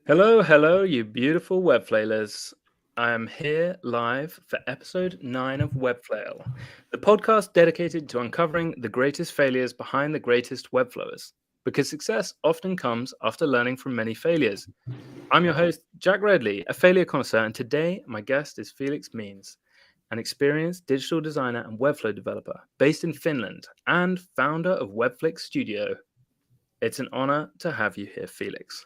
Hello, hello, you beautiful Webflailers. I am here live for episode 9 of Webflail, the podcast dedicated to uncovering the greatest failures behind the greatest Webflowers, because success often comes after learning from many failures. I'm your host, Jack Redley, a failure connoisseur, and today my guest is Felix Meens, an experienced digital designer and Webflow developer based in Finland and founder of Webflix Studio. It's an honor to have you here, Felix.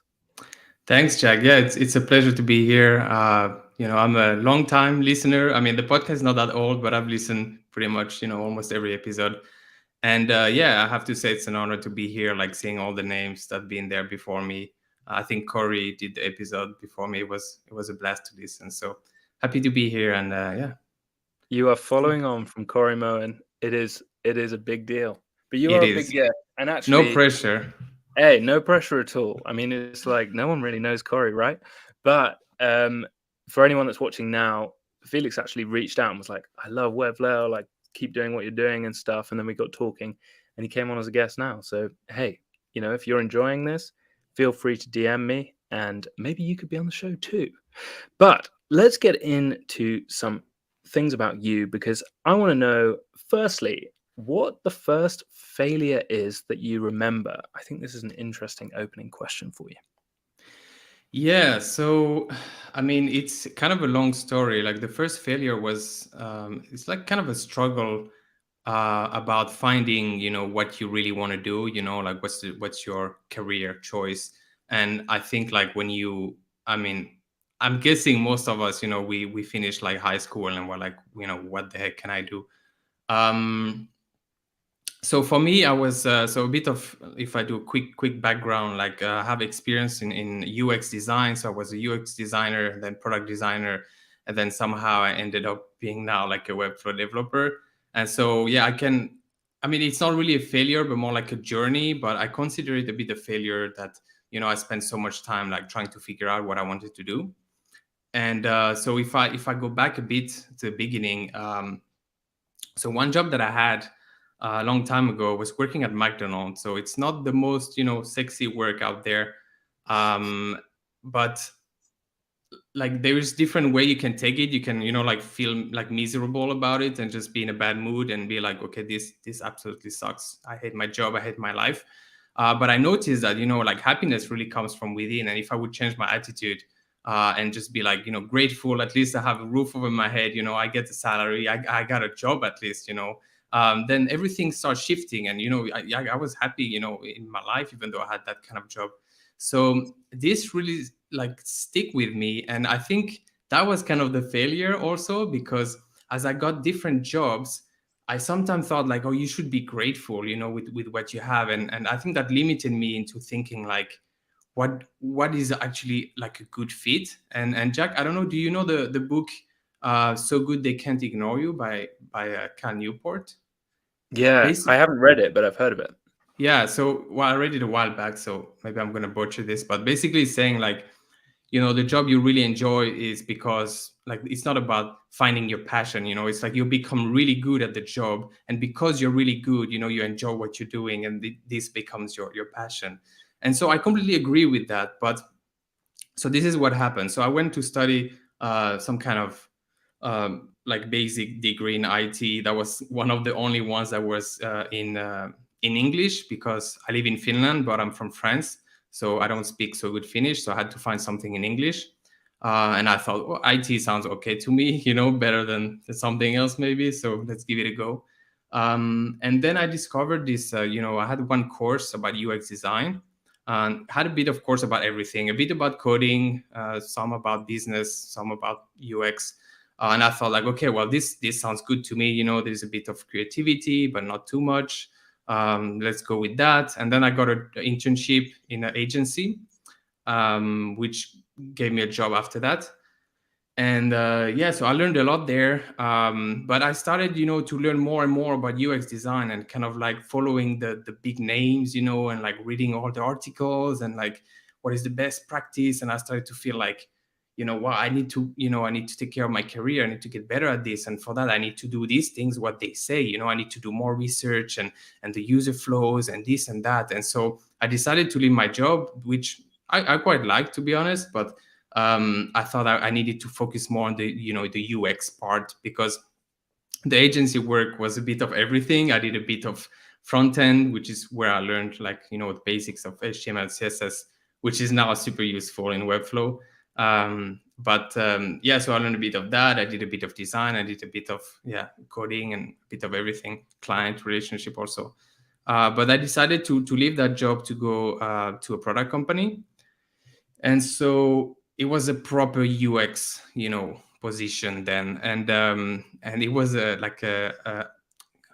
Thanks, Jack. Yeah, it's a pleasure to be here. I'm a long time listener. I mean, the podcast is not that old, but I've listened pretty much, almost every episode. And yeah, I have to say it's an honor to be here, like seeing all the names that've been there before me. I think Corey did the episode before me. It was a blast to listen. So happy to be here. And yeah, You are following on from Corey Moen. It is a big deal. But you it are a big is. guest. And No actually, pressure. hey, no pressure at all. I mean, it's like no one really knows Corey, right? But for anyone that's watching now, Felix actually reached out and was like, I love Webflail, like keep doing what you're doing and stuff. And then we got talking and he came on as a guest now. So hey, if you're enjoying this, feel free to DM me and maybe you could be on the show too. But let's get into some things about you because I want to know, firstly, what the first failure is that you remember. I think this is an interesting opening question for you. Yeah, so I mean, it's kind of a long story. Like the first failure was, it's like kind of a struggle about finding, what you really want to do. Like what's your career choice. And I think like I mean, I'm guessing most of us, we finished like high school and we're like, what the heck can I do? Um, so for me, I was so a bit of, if I do a quick background, like I have experience in UX design. So I was a UX designer, then product designer, and then somehow I ended up being now like a Webflow developer. And so yeah, I mean, it's not really a failure, but more like a journey. But I consider it a bit of failure that I spent so much time like trying to figure out what I wanted to do. And so if I go back a bit to the beginning, so one job that I had a long time ago was working at McDonald's. So it's not the most, sexy work out there. But like there is different way you can take it. You can, like feel like miserable about it and just be in a bad mood and be like, okay, this absolutely sucks. I hate my job. I hate my life. But I noticed that, like happiness really comes from within. And if I would change my attitude and just be like, grateful, at least I have a roof over my head, I get a salary, I got a job at least, then everything starts shifting. And, I was happy, in my life, even though I had that kind of job. So this really like stick with me. And I think that was kind of the failure also, because as I got different jobs, I sometimes thought like, oh, you should be grateful, with what you have. And I think that limited me into thinking like, what is actually like a good fit. And Jack, I don't know, do you know the book So Good They Can't Ignore You by Cal Newport? Yeah, I Basic, haven't read it, but I've heard of it. yeah. So well, I read it a while back, so maybe I'm gonna butcher this, but basically it's saying like, the job you really enjoy is because like it's not about finding your passion. It's like you become really good at the job, and because you're really good, you enjoy what you're doing, and this becomes your passion. And so I completely agree with that. But so this is what happened. So I went to study some kind of like basic degree in IT. That was one of the only ones that was in English, because I live in Finland, but I'm from France, so I don't speak so good Finnish. So I had to find something in English. And I thought, well, IT sounds okay to me, better than something else maybe. So let's give it a go. And then I discovered this, I had one course about UX design, and had a bit of course about everything, a bit about coding, some about business, some about UX. And I thought like, okay, well, this sounds good to me. There's a bit of creativity, but not too much. Let's go with that. And then I got an internship in an agency, which gave me a job after that. And yeah, so I learned a lot there. But I started, to learn more and more about UX design, and kind of like following the big names, and like reading all the articles and like what is the best practice. And I started to feel like, well, I need to take care of my career. I need to get better at this. And for that, I need to do these things, what they say, I need to do more research and the user flows and this and that. And so I decided to leave my job, which I quite like, to be honest, but I thought I needed to focus more on the the UX part, because the agency work was a bit of everything. I did a bit of front end, which is where I learned like the basics of HTML, CSS, which is now super useful in Webflow. Yeah, so I learned a bit of that. I did a bit of design. I did a bit of coding and a bit of everything, client relationship also. But I decided to leave that job to go to a product company. And so it was a proper UX, position then. And it was like a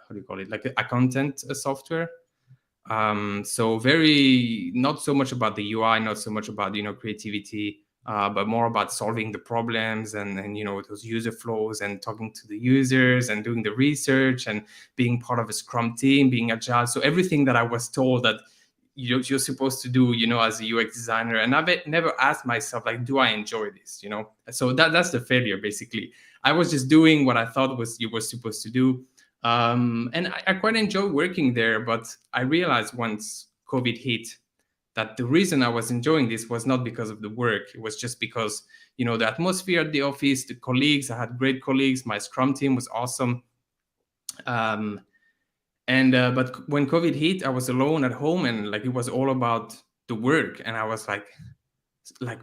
how do you call it? Like a content software. So very, not so much about the UI, not so much about creativity, but more about solving the problems and those user flows and talking to the users and doing the research and being part of a Scrum team, being agile. So everything that I was told that you're supposed to do, as a UX designer. And I've never asked myself, like, do I enjoy this? So that's the failure, basically. I was just doing what I thought you were supposed to do. And I quite enjoy working there, but I realized once COVID hit that the reason I was enjoying this was not because of the work. It was just because, the atmosphere at the office, the colleagues, I had great colleagues. My Scrum team was awesome. But when COVID hit, I was alone at home, and like it was all about the work. And I was like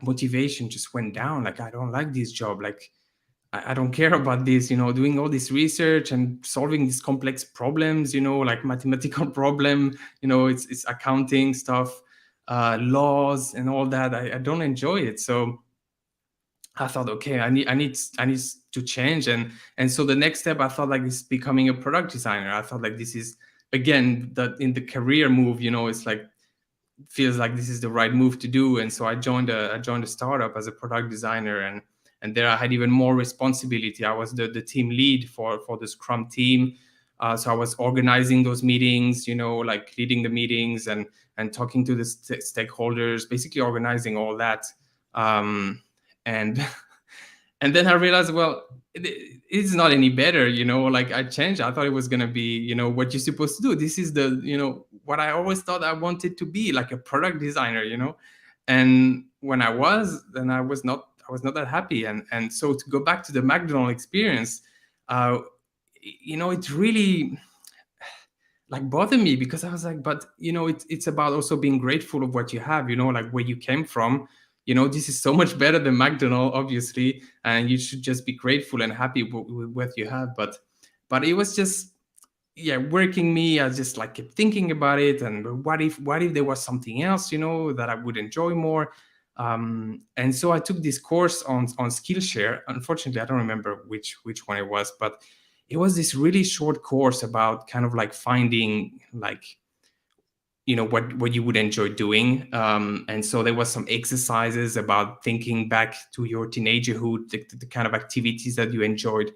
motivation just went down. Like, I don't like this job. Like, I don't care about this, doing all this research and solving these complex problems, like mathematical problem, it's accounting stuff, laws and all that. I don't enjoy it. So I thought, okay, I need to change. And so the next step, I thought, like, is becoming a product designer. I thought, like, this is, again, that in the career move, it's like, feels like this is the right move to do. And so I joined a startup as a product designer, and there I had even more responsibility. I was the team lead for the Scrum team. So I was organizing those meetings, like leading the meetings and talking to the stakeholders, basically organizing all that. And and then I realized, well, it's not any better, like I changed. I thought it was going to be, what you're supposed to do. This is the, what I always thought I wanted to be, like a product designer, And when I was not that happy. And so to go back to the McDonald's experience, it really like bothered me, because I was like, but it's about also being grateful of what you have, like where you came from. This is so much better than McDonald's, obviously, and you should just be grateful and happy with what you have. But it was just, working me. I just like kept thinking about it, and what if there was something else, that I would enjoy more. And so I took this course on Skillshare. Unfortunately, I don't remember which one it was, but it was this really short course about kind of like finding like what you would enjoy doing. And so there was some exercises about thinking back to your teenagerhood, the kind of activities that you enjoyed.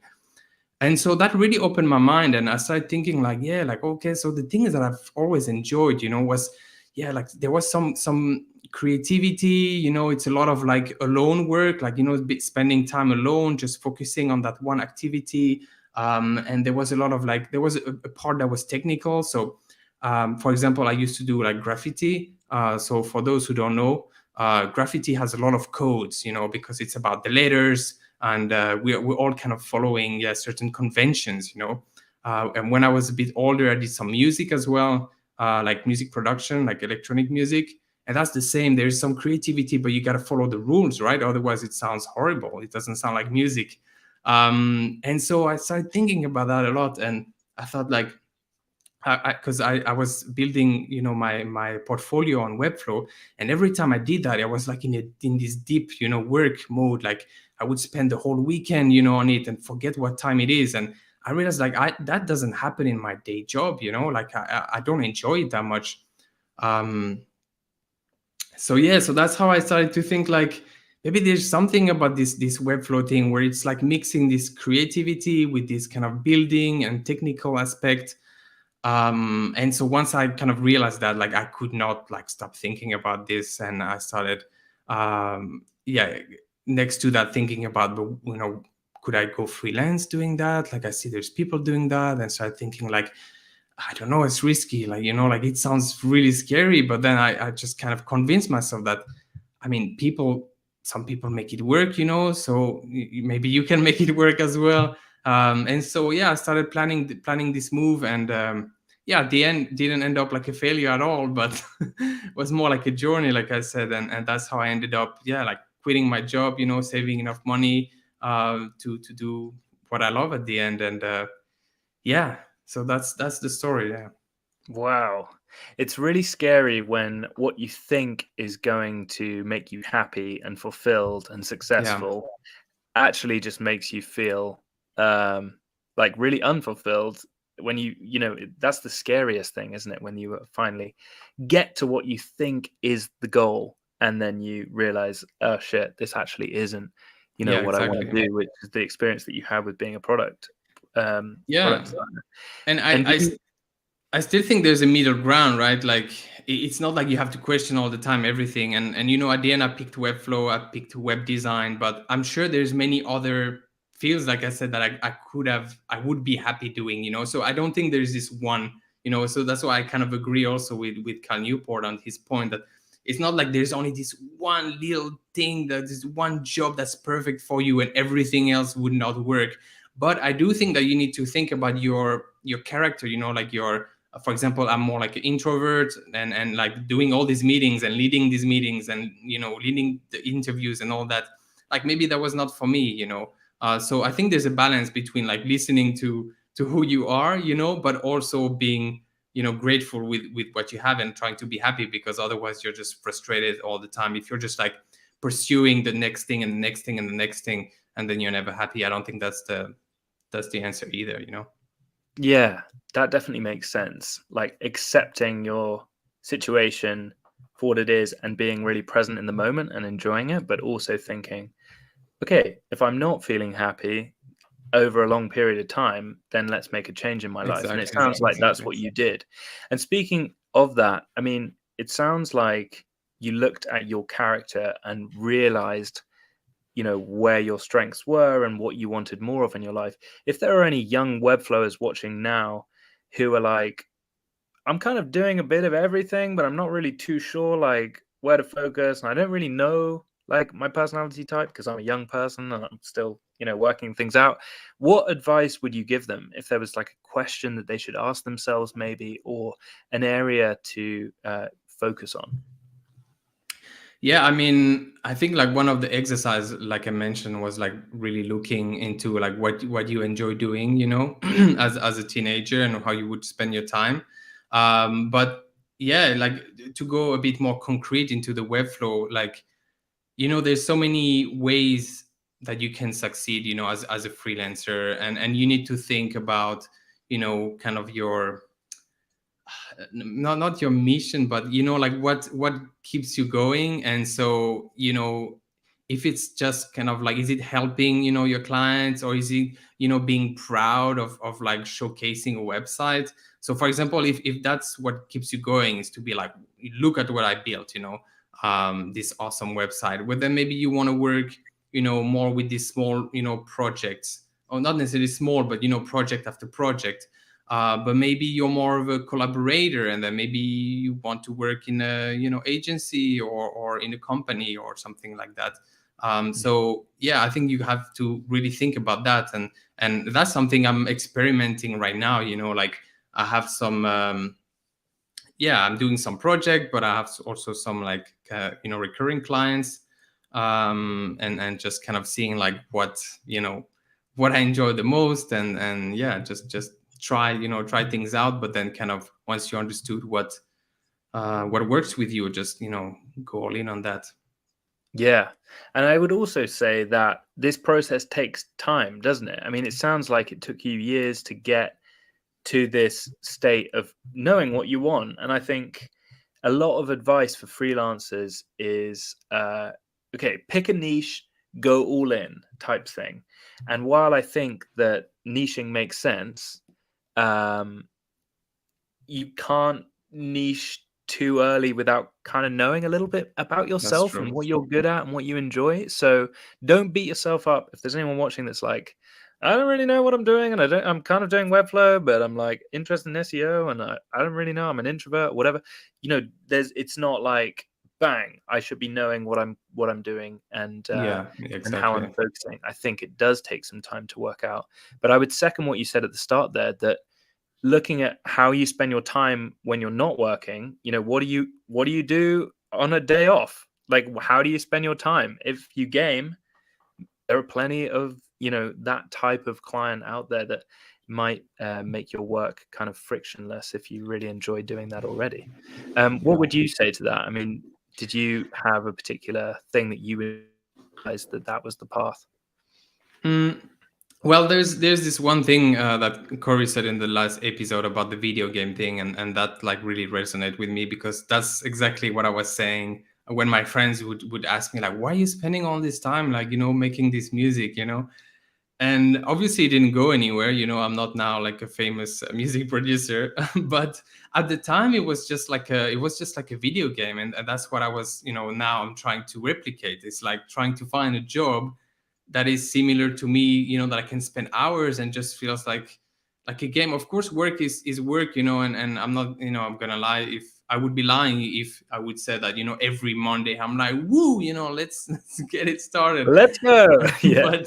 And so that really opened my mind, and I started thinking like, okay, so the things that I've always enjoyed, was, like there was some creativity, it's a lot of like alone work, like, spending time alone, just focusing on that one activity. And there was a lot of like, there was a part that was technical. So, for example, I used to do like graffiti. So for those who don't know, graffiti has a lot of codes, because it's about the letters, and we're all kind of following certain conventions, and when I was a bit older, I did some music as well, like music production, like electronic music. And that's the same. There's some creativity, but you got to follow the rules, right? Otherwise it sounds horrible. It doesn't sound like music. And so I started thinking about that a lot, and I thought like, because I was building, my portfolio on Webflow, and every time I did that, I was like in this deep, work mode. Like I would spend the whole weekend, on it and forget what time it is. And I realized like that doesn't happen in my day job, like I don't enjoy it that much. So that's how I started to think like, maybe there's something about this Webflow thing where it's like mixing this creativity with this kind of building and technical aspect. And so once I kind of realized that, like, I could not like stop thinking about this, and I started, next to that, thinking about, could I go freelance doing that? Like, I see there's people doing that, and started thinking like, I don't know, it's risky. Like, like it sounds really scary, but then I just kind of convinced myself that I mean, some people make it work, so maybe you can make it work as well. And so, yeah, I started planning this move, and yeah, at the end didn't end up like a failure at all, but was more like a journey, like I said, and that's how I ended up, yeah, like quitting my job, saving enough money to do what I love at the end, and yeah, so that's the story. Yeah. Wow. It's really scary when what you think is going to make you happy and fulfilled and Yeah. successful actually just makes you feel like really unfulfilled when that's the scariest thing, isn't it? When you finally get to what you think is the goal and then you realize, oh shit, this actually isn't, Yeah, what I want exactly. to do, which is the experience that you have with being a product Yeah. designer. And And you, I still think there's a middle ground, right? Like it's not like you have to question all the time everything. And at the end, I picked Webflow, I picked web design, but I'm sure there's many other fields, like I said, that I would be happy doing. So I don't think there's this one. So that's why I kind of agree also with Cal Newport on his point that it's not like there's only this one little thing, that this one job that's perfect for you and everything else would not work. But I do think that you need to think about your character, like your, for example, I'm more like an introvert, and like doing all these meetings and leading these meetings and leading the interviews and all that, like maybe that was not for me. So I think there's a balance between like listening to who you are, but also being grateful with what you have and trying to be happy, because otherwise you're just frustrated all the time if you're just like pursuing the next thing and the next thing and the next thing, and then you're never happy. I don't think that's the answer either. yeah, that definitely makes sense. Like accepting your situation for what it is and being really present in the moment and enjoying it, but also thinking, okay, if I'm not feeling happy over a long period of time, then let's make a change in my life. And it Exactly. sounds like that's what you did. And speaking of that, I mean, it sounds like you looked at your character and realized, where your strengths were and what you wanted more of in your life. If there are any young web flowers watching now who are like, I'm kind of doing a bit of everything, but I'm not really too sure like where to focus, and I don't really know like my personality type because I'm a young person and I'm still, working things out. What advice would you give them if there was like a question that they should ask themselves, maybe, or an area to focus on? Yeah, I mean, I think like one of the exercise, like I mentioned, was like really looking into like what you enjoy doing, as a teenager, and how you would spend your time. But yeah, like to go a bit more concrete into the Webflow, like there's so many ways that you can succeed, as a freelancer, and you need to think about, kind of your not your mission, but like what keeps you going. And so if it's just kind of like, is it helping your clients, or is it being proud of like showcasing a website? So for example, if that's what keeps you going, is to be like, look at what I built, this awesome website, but then maybe you want to work more with these small projects, or not necessarily small, but project after project. But maybe you're more of a collaborator, and then maybe you want to work in a agency, or in a company or something like that. So yeah, I think you have to really think about that, and that's something I'm experimenting right now. Like I have some yeah, I'm doing some project, but I have also some like recurring clients, and just kind of seeing like what I enjoy the most, and yeah, just try things out. But then kind of once you understood what works with you, just go all in on that. Yeah. And I would also say that this process takes time, doesn't it? I mean, it sounds like it took you years to get to this state of knowing what you want. And I think a lot of advice for freelancers is okay, pick a niche, go all in type thing. And while I think that niching makes sense, um, you can't niche too early without kind of knowing a little bit about That's yourself and true. what you're good at and what you enjoy. So don't beat yourself up if there's anyone watching that's like, I don't really know what I'm doing, and I'm kind of doing Webflow, but I'm like interested in SEO, and I don't really know. I'm an introvert, whatever. It's not like bang, I should be knowing what I'm doing and how I'm exactly. focusing. I think it does take some time to work out. But I would second what you said at the start there, that looking at how you spend your time when you're not working, what do you do on a day off? Like, how do you spend your time? If you game, there are plenty of that type of client out there that might make your work kind of frictionless if you really enjoy doing that already. What would you say to that? I mean, did you have a particular thing that you realized that was the path? Well, there's this one thing that Corey said in the last episode about the video game thing, and that like really resonated with me, because that's exactly what I was saying when my friends would ask me like, why are you spending all this time like making this music, and obviously it didn't go anywhere. I'm not now like a famous music producer, but at the time it was just like a video game, and that's what I was now I'm trying to replicate. It's like trying to find a job that is similar to me, that I can spend hours and just feels like a game. Of course, work is work, and I'm not, I'm gonna lie if I would be lying if I would say that, every Monday I'm like, woo, let's get it started. Let's go. Yeah.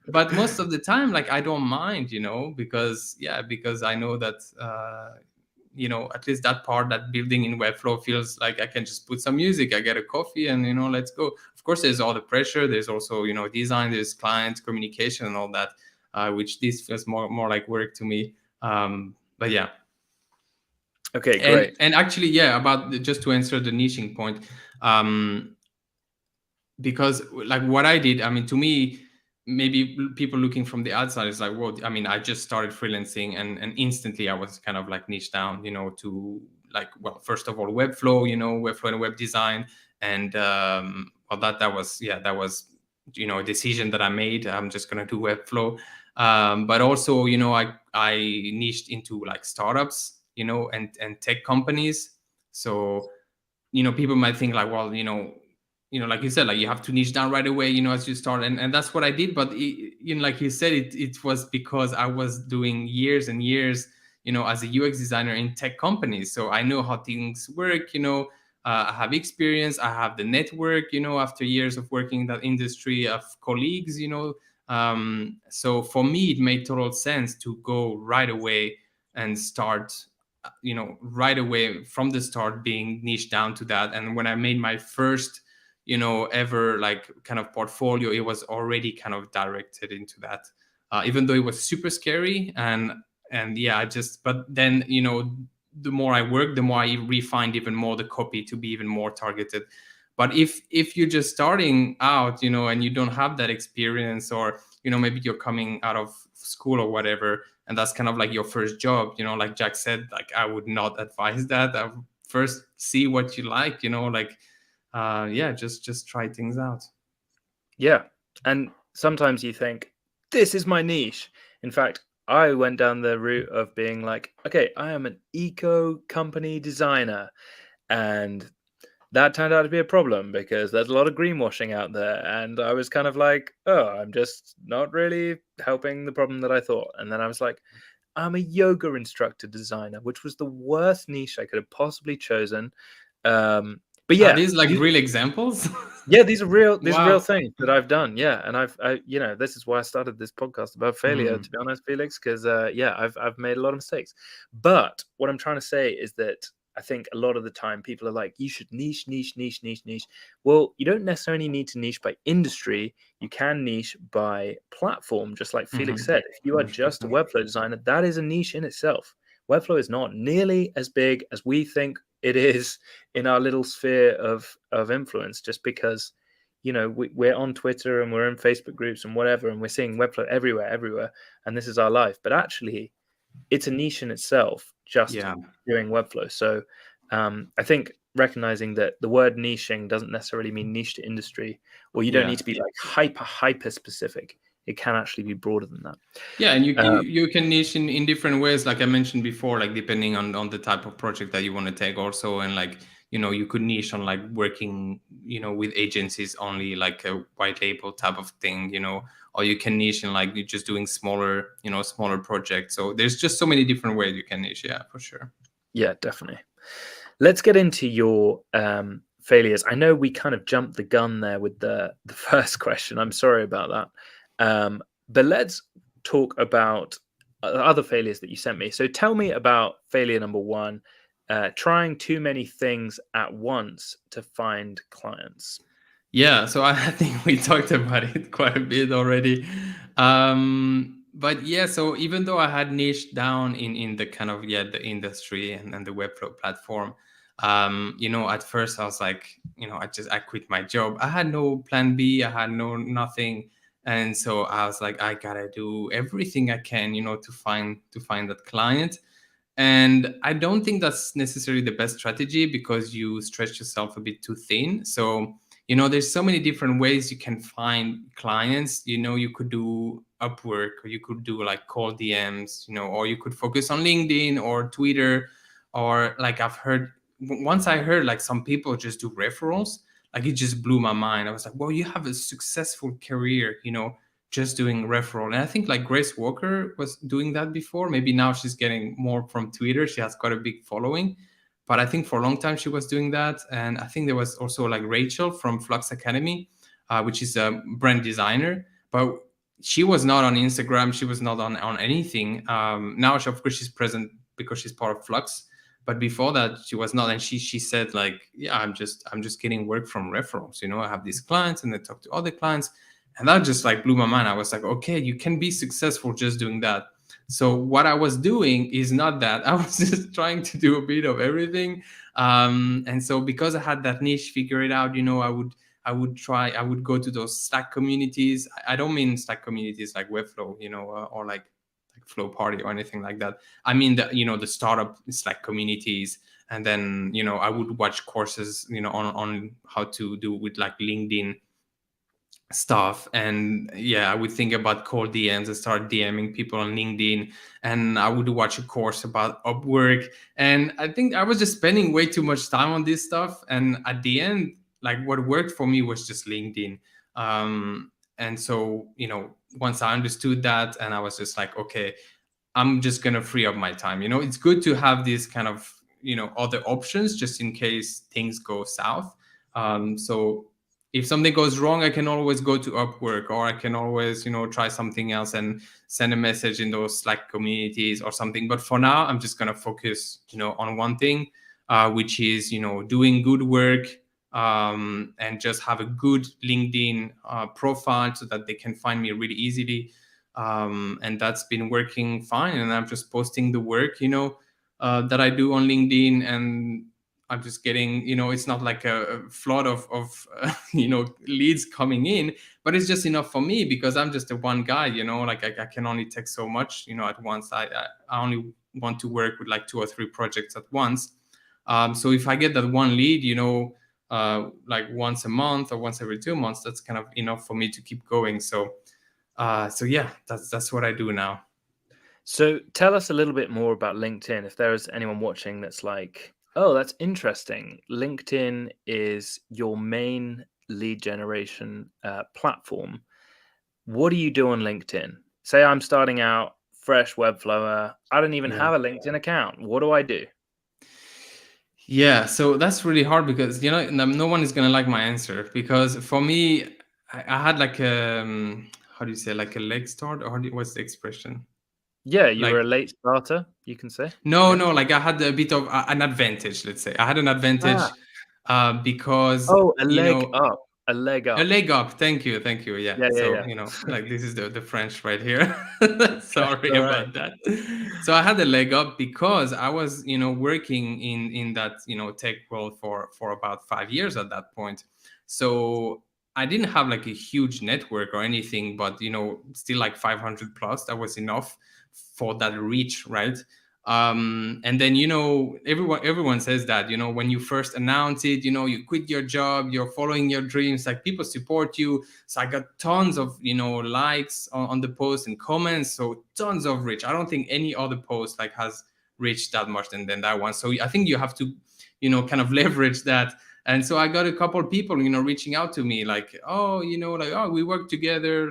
But most of the time, like, I don't mind, because I know that at least that part, that building in Webflow feels like I can just put some music, I get a coffee, and let's go. Of course, there's all the pressure. There's also design, there's client communication and all that, which this feels more like work to me. But yeah. Okay, great. And actually, yeah, about just to answer the niching point, because like what I did, I mean, to me, maybe people looking from the outside is like, well, I mean, I just started freelancing and instantly I was kind of like niche down, to like, well, first of all, Webflow, Webflow and web design. And well, that was a decision that I made. I'm just going to do Webflow. But also, I niched into like startups, and tech companies. So, people might think like, well, like you said, like you have to niche down right away, as you start. And that's what I did. But like you said, it was because I was doing years and years, as a UX designer in tech companies. So I know how things work, I have experience, I have the network, after years of working in that industry, of colleagues, so for me, it made total sense to go right away and start, right away from the start being niche down to that. And when I made my first ever like kind of portfolio, it was already kind of directed into that, even though it was super scary. And yeah, but then the more I work, the more I refined even more the copy to be even more targeted. But if you're just starting out, and you don't have that experience, or maybe you're coming out of school or whatever, and that's kind of like your first job, like Jack said, like I would not advise that. I would first see what you like, like yeah, just try things out. Yeah. And sometimes you think, this is my niche. In fact, I went down the route of being like, okay, I am an eco company designer. And that turned out to be a problem because there's a lot of greenwashing out there. And I was kind of like, oh, I'm just not really helping the problem that I thought. And then I was like, I'm a yoga instructor designer, which was the worst niche I could have possibly chosen. But yeah, are these like real examples? Yeah, these are real Wow. things that I've done. Yeah, and this is why I started this podcast about failure, to be honest, Felix, because yeah, I've made a lot of mistakes. But what I'm trying to say is that I think a lot of the time people are like, you should niche. Well, you don't necessarily need to niche by industry. You can niche by platform, just like Felix said. If you are just a Webflow designer, that is a niche in itself. Webflow is not nearly as big as we think it is in our little sphere of influence, just because we're on Twitter and we're in Facebook groups and whatever, and we're seeing Webflow everywhere, and this is our life. But actually, it's a niche in itself, just doing Webflow. So I think recognizing that the word niching doesn't necessarily mean niche to industry, or you don't need to be like hyper specific. It can actually be broader than that. Yeah, and you can niche in different ways, like I mentioned before, like depending on the type of project that you want to take also. And like, you could niche on like working, with agencies only, like a white label type of thing, or you can niche in like you're just doing smaller projects. So there's just so many different ways you can niche. Yeah, for sure. Yeah, definitely. Let's get into your failures. I know we kind of jumped the gun there with the first question. I'm sorry about that. But let's talk about other failures that you sent me. So tell me about failure number one, trying too many things at once to find clients. Yeah, so I think we talked about it quite a bit already. But yeah, so even though I had niched down in the kind of the industry and the Webflow platform, at first I was like, I quit my job. I had no plan B, I had no nothing. And so I was like, I gotta do everything I can, to find that client. And I don't think that's necessarily the best strategy because you stretch yourself a bit too thin. So, there's so many different ways you can find clients. You could do Upwork, or you could do like cold DMs, or you could focus on LinkedIn or Twitter, or like once I heard like some people just do referrals, like it just blew my mind. I was like, well, you have a successful career, just doing referral. And I think like Grace Walker was doing that before. Maybe now she's getting more from Twitter. She has got a big following. But I think for a long time she was doing that. And I think there was also like Rachel from Flux Academy, which is a brand designer. But she was not on Instagram. She was not on anything. Now, of course, she's present because she's part of Flux. But before that, she was not. And she said like, yeah, I'm just getting work from referrals. I have these clients and I talk to other clients. And that just like blew my mind. I was like, okay, you can be successful just doing that. So what I was doing is not that. I was just trying to do a bit of everything. And so because I had that niche figured out, I would go to those Slack communities. I don't mean Slack communities like Webflow, or like Flow Party or anything like that. I mean the startup Slack communities. And then, I would watch courses, on how to do with like LinkedIn stuff. And yeah, I would think about cold DMs and start DMing people on LinkedIn. And I would watch a course about Upwork. And I think I was just spending way too much time on this stuff. And at the end, like what worked for me was just LinkedIn. And so, once I understood that, and I was just like, okay, I'm just going to free up my time. It's good to have these kind of, other options just in case things go south. So if something goes wrong, I can always go to Upwork, or I can always, try something else and send a message in those Slack communities or something. But for now, I'm just going to focus, on one thing, which is, doing good work, and just have a good LinkedIn profile so that they can find me really easily. And that's been working fine. And I'm just posting the work, that I do on LinkedIn, and I'm just getting, it's not like a flood of leads coming in, but it's just enough for me because I'm just a one guy, like I can only take so much, at once. I only want to work with like 2 or 3 projects at once. So if I get that one lead, like once a month or once every 2 months, that's kind of enough for me to keep going. So yeah, that's what I do now. So tell us a little bit more about LinkedIn. If there is anyone watching that's like, oh, that's interesting. LinkedIn is your main lead generation platform. What do you do on LinkedIn? Say I'm starting out, fresh Webflower. I don't even have a LinkedIn account. What do I do? Yeah, so that's really hard because no one is gonna like my answer, because for me, I had like how do you say, like a leg start, or what's the expression? Yeah, you Like were a late starter, you can say. no, Yeah. no, like I had a bit of an advantage. Let's say I had an Ah. advantage because Oh, a leg up. A leg a up. leg up. Thank you, thank you. Yeah. Yeah, yeah, So yeah. like this is the French right here. That's Sorry all right. about that. So I had a leg up because I was working in that tech world for about 5 years at that point. So I didn't have like a huge network or anything, but still like 500 plus. That was enough for that reach, right? And then everyone says that when you first announce it, you quit your job, you're following your dreams, like people support you. So I got tons of likes on the post and comments, so tons of reach. I don't think any other post like has reached that much than that one. So I think you have to kind of leverage that. And so I got a couple of people reaching out to me like, oh, like, oh, we work together,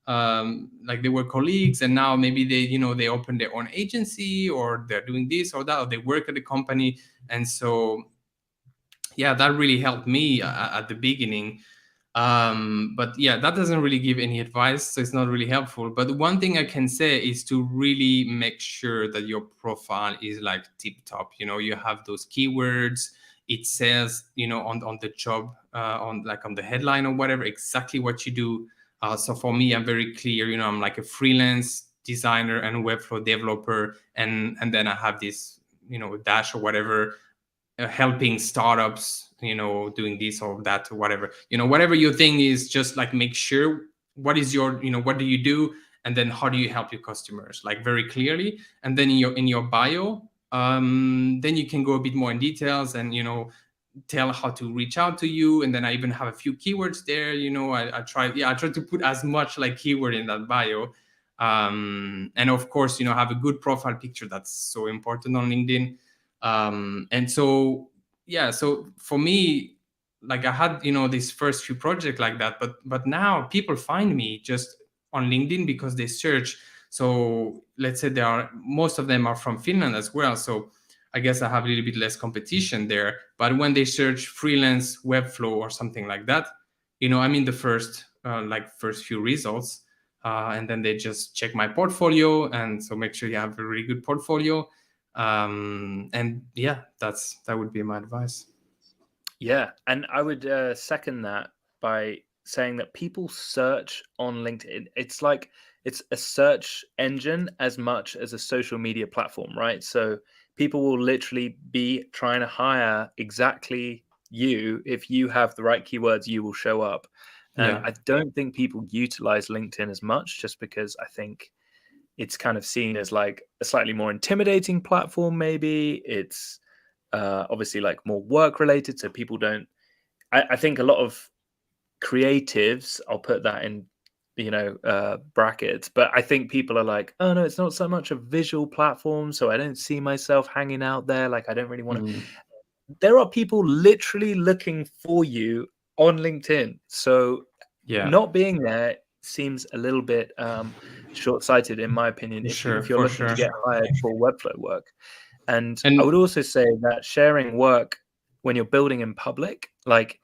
like they were colleagues, and now maybe they open their own agency, or they're doing this or that, or they work at the company. And so yeah, that really helped me at the beginning. But yeah, that doesn't really give any advice, so it's not really helpful. But the one thing I can say is to really make sure that your profile is like tip top. You have those keywords. It says, on the job, on like on the headline or whatever, exactly what you do. So for me, I'm very clear. I'm like a freelance designer and Webflow developer, and then I have this, dash or whatever, helping startups, doing this or that or whatever, whatever your thing is. Just like make sure what is your, what do you do, and then how do you help your customers, like very clearly. And then in your bio, then you can go a bit more in details, and tell how to reach out to you. And then I even have a few keywords there. I try to put as much like keyword in that bio. And of course, have a good profile picture. That's so important on LinkedIn. And so, yeah, so for me, like I had, these first few projects like that, but now people find me just on LinkedIn because they search. So let's say most of them are from Finland as well. So I guess I have a little bit less competition there. But when they search freelance Webflow or something like that, I'm in the first few results. And then they just check my portfolio. And so make sure you have a really good portfolio. And yeah, that would be my advice. Yeah, and I would second that by saying that people search on LinkedIn. It's like it's a search engine as much as a social media platform, right? So people will literally be trying to hire exactly you. If you have the right keywords, you will show up. And Yeah, I don't think people utilize LinkedIn as much, just because I think it's kind of seen as like a slightly more intimidating platform. Maybe it's obviously like more work related, so people don't. I think a lot of creatives, I'll put that in brackets, but I think people are like, oh no, it's not so much a visual platform, so I don't see myself hanging out there, like I don't really want to. mm, There are people literally looking for you on LinkedIn, so yeah, not being there seems a little bit short-sighted, in my opinion, for sure, if you're for looking to sure. get hired for Webflow work. And I would And also say that sharing work when you're building in public, like,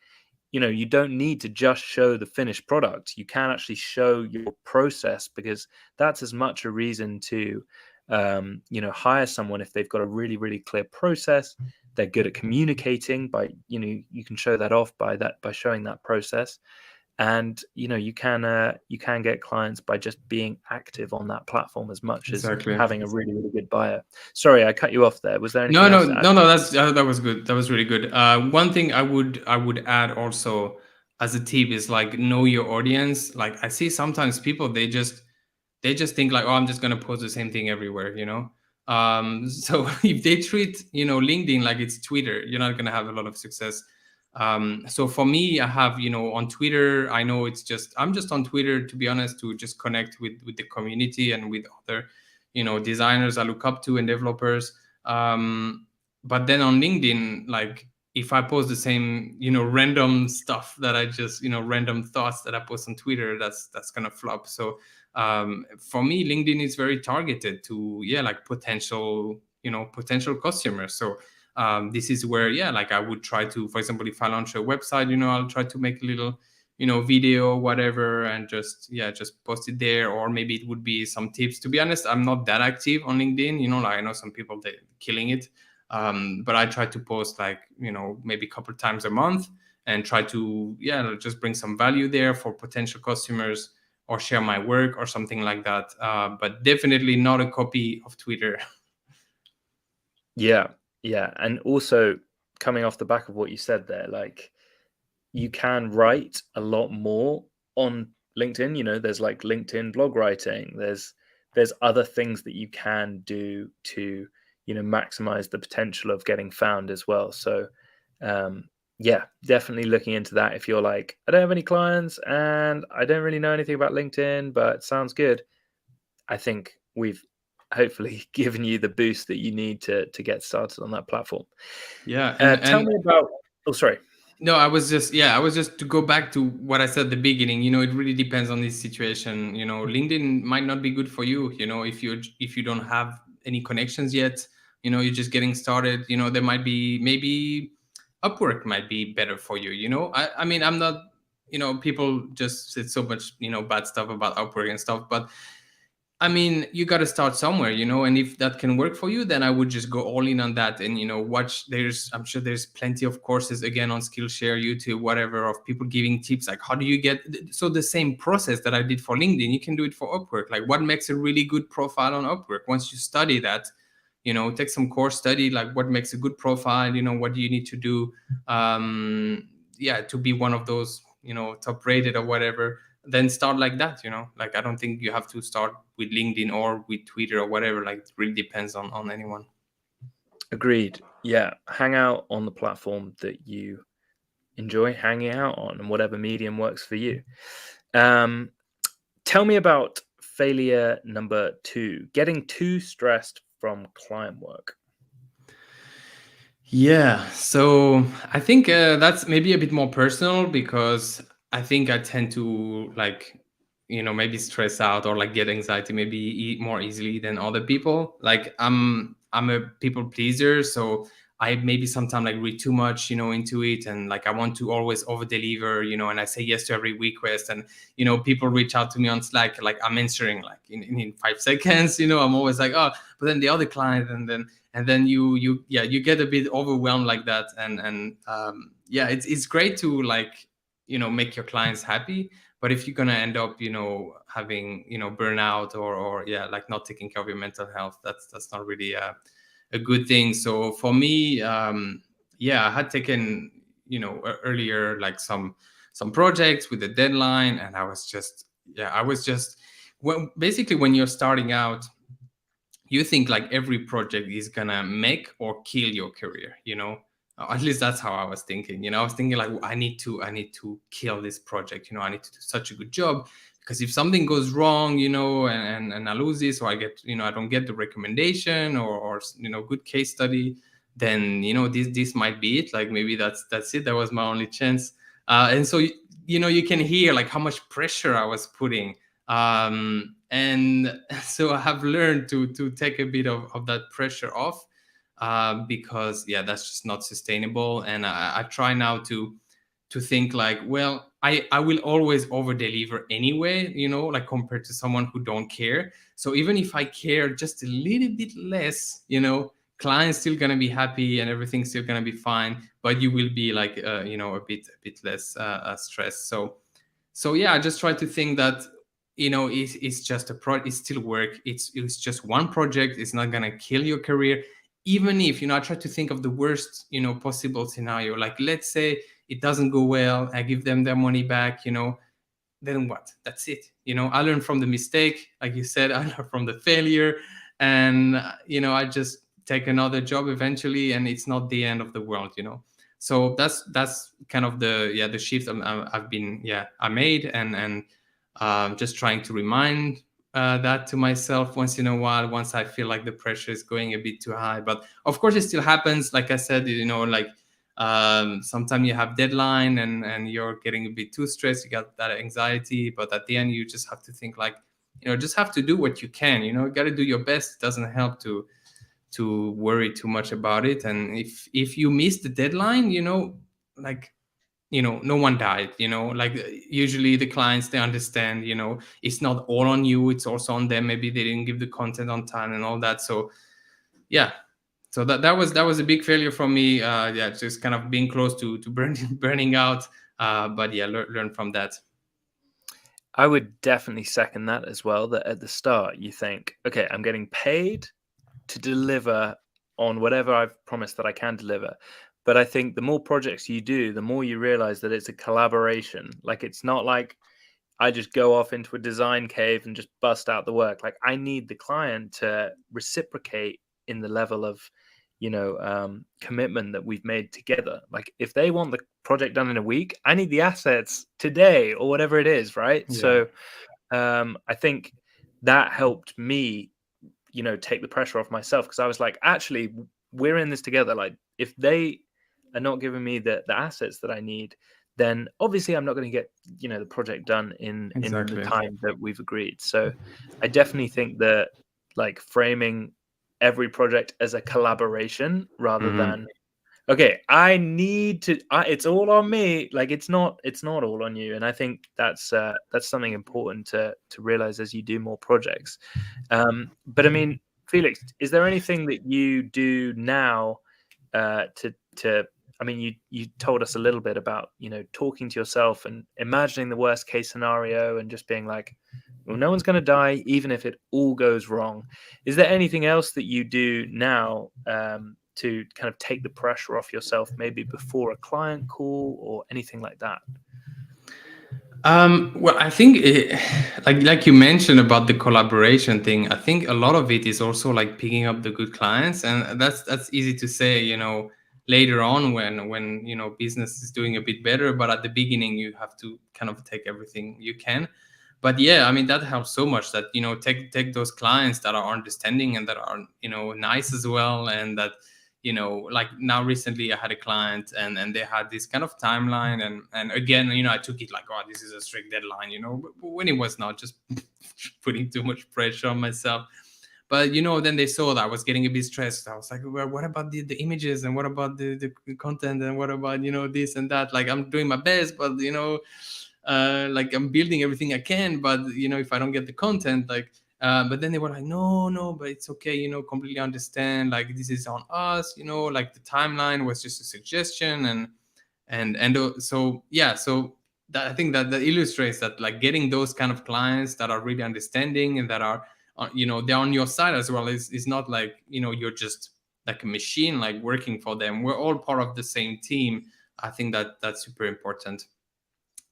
you don't need to just show the finished product. You can actually show your process, because that's as much a reason to, hire someone if they've got a really, really clear process. They're good at communicating you can show that off by showing that process. And you can get clients by just being active on that platform as much as exactly. having a really, really good bio. Sorry, I cut you off there. Was there No, anything no, else to add? no, no. That was good. That was really good. One thing I would add also as a tip is like know your audience. Like I see sometimes people they just think like, oh, I'm just gonna post the same thing everywhere. So if they treat LinkedIn like it's Twitter, you're not gonna have a lot of success. So for me, I have on Twitter. I know I'm just on Twitter, to be honest, to just connect with the community and with other designers I look up to and developers. But then on LinkedIn, like if I post the same, random stuff that I just, random thoughts that I post on Twitter, that's gonna flop. So for me, LinkedIn is very targeted to, yeah, like potential customers. So this is where, yeah, like I would try to, for example, if I launch a website, I'll try to make a little video or whatever, and just post it there. Or maybe it would be some tips. To be honest, I'm not that active on LinkedIn. Like I know some people, they're killing it. But I try to post like maybe a couple times a month, and try to, yeah, just bring some value there for potential customers, or share my work or something like that. But definitely not a copy of Twitter. Yeah, yeah. And also, coming off the back of what you said there, like, you can write a lot more on LinkedIn. There's like LinkedIn blog writing. There's other things that you can do to, maximize the potential of getting found as well. So yeah, definitely looking into that. If you're like, I don't have any clients and I don't really know anything about LinkedIn, but it sounds good, I think we've hopefully given you the boost that you need to get started on that platform. Yeah, and Tell me about. Oh, sorry. no, I was just to go back to what I said at the beginning. It really depends on this situation. LinkedIn might not be good for you. If you don't have any connections yet. You're just getting started. There might be maybe Upwork might be better for you. I mean, I'm not, people just said so much, bad stuff about Upwork and stuff, but I mean, you got to start somewhere, and if that can work for you, then I would just go all in on that and, watch. I'm sure there's plenty of courses again on Skillshare, YouTube, whatever, of people giving tips like how do you get. So the same process that I did for LinkedIn, you can do it for Upwork. Like what makes a really good profile on Upwork? Once you study that, take some course study, like what makes a good profile, what do you need to do, to be one of those, top rated or whatever. Then start like that, like I don't think you have to start with LinkedIn or with Twitter or whatever. Like it really depends on anyone. Agreed. Yeah, hang out on the platform that you enjoy hanging out on, and whatever medium works for you. Tell me about failure number 2, getting too stressed from client work. Yeah, so I think that's maybe a bit more personal, because I think I tend to like, maybe stress out or like get anxiety maybe more easily than other people. Like I'm a people pleaser, so I maybe sometimes like read too much, into it, and like I want to always over deliver, and I say yes to every request, and people reach out to me on Slack, like I'm answering like in 5 seconds, I'm always like, oh, but then the other client, and then you get a bit overwhelmed like that, and it's great to like make your clients happy, but if you're gonna end up having burnout or like not taking care of your mental health, that's not really a good thing. So for me, I had taken earlier like some projects with a deadline, and I was just when you're starting out, you think like every project is gonna make or kill your career. At least that's how I was thinking. I was thinking like, I need to kill this project. I need to do such a good job, because if something goes wrong, and I lose this, or I get, I don't get the recommendation or good case study, then this might be it. Like maybe that's it. That was my only chance. And so you can hear like how much pressure I was putting. And so I have learned to take a bit of that pressure off, because that's just not sustainable. And I try now to think like, well, I will always over deliver anyway, like compared to someone who don't care. So even if I care just a little bit less, client's still gonna be happy and everything's still gonna be fine, but you will be like a bit less stressed. So I just try to think that it's just a project. It's still work. It's just one project. It's not gonna kill your career. Even if I try to think of the worst possible scenario. Like let's say it doesn't go well, I give them their money back. Then what? That's it. I learn from the mistake, like you said. I learn from the failure, and I just take another job eventually, and it's not the end of the world. So that's kind of the shift I made, and just trying to remind that to myself once in a while, once I feel like the pressure is going a bit too high. But of course it still happens, like I said, like sometimes you have deadline and you're getting a bit too stressed, you got that anxiety, but at the end you just have to think like, just have to do what you can. You got to do your best. It doesn't help to worry too much about it. And if you miss the deadline, like no one died. Like usually the clients, they understand, it's not all on you, it's also on them. Maybe they didn't give the content on time and all that. So so that was a big failure for me. Just kind of being close to burning out. But learn from that. I would definitely second that as well, that at the start you think, okay, I'm getting paid to deliver on whatever I've promised that I can deliver. But I think the more projects you do, the more you realize that it's a collaboration. Like it's not like I just go off into a design cave and just bust out the work. Like I need the client to reciprocate in the level of, commitment that we've made together. Like if they want the project done in a week, I need the assets today or whatever it is, right? Yeah. So I think that helped me, take the pressure off myself, because I was like, actually, we're in this together. Like if they are not giving me the assets that I need, then obviously I'm not going to get, the project done in the time that we've agreed. So I definitely think that like framing every project as a collaboration rather than Okay, I need to. It's all on me. Like it's not all on you. And I think that's something important to realize as you do more projects. But I mean, Felix, is there anything that you do now to I mean, you told us a little bit about, talking to yourself and imagining the worst case scenario and just being like, well, no one's going to die, even if it all goes wrong. Is there anything else that you do now to kind of take the pressure off yourself, maybe before a client call or anything like that? Well, I think like you mentioned about the collaboration thing. I think a lot of it is also like picking up the good clients, and that's easy to say, later on when business is doing a bit better. But at the beginning, you have to kind of take everything you can. But yeah, I mean that helps so much that take those clients that are understanding and that are nice as well, and that like now recently I had a client and they had this kind of timeline, and again, I took it like, oh, this is a strict deadline, but when it was not, just putting too much pressure on myself. But then they saw that I was getting a bit stressed. I was like, well, what about the images, and what about the content, and what about this and that? Like, I'm doing my best, but like I'm building everything I can, but if I don't get the content, like but then they were like, no, but it's okay, completely understand, like this is on us, like the timeline was just a suggestion, so yeah, so that, I think that illustrates that, like, getting those kind of clients that are really understanding and that are they're on your side as well, is not like you're just like a machine, like working for them. We're all part of the same team. I think that's super important.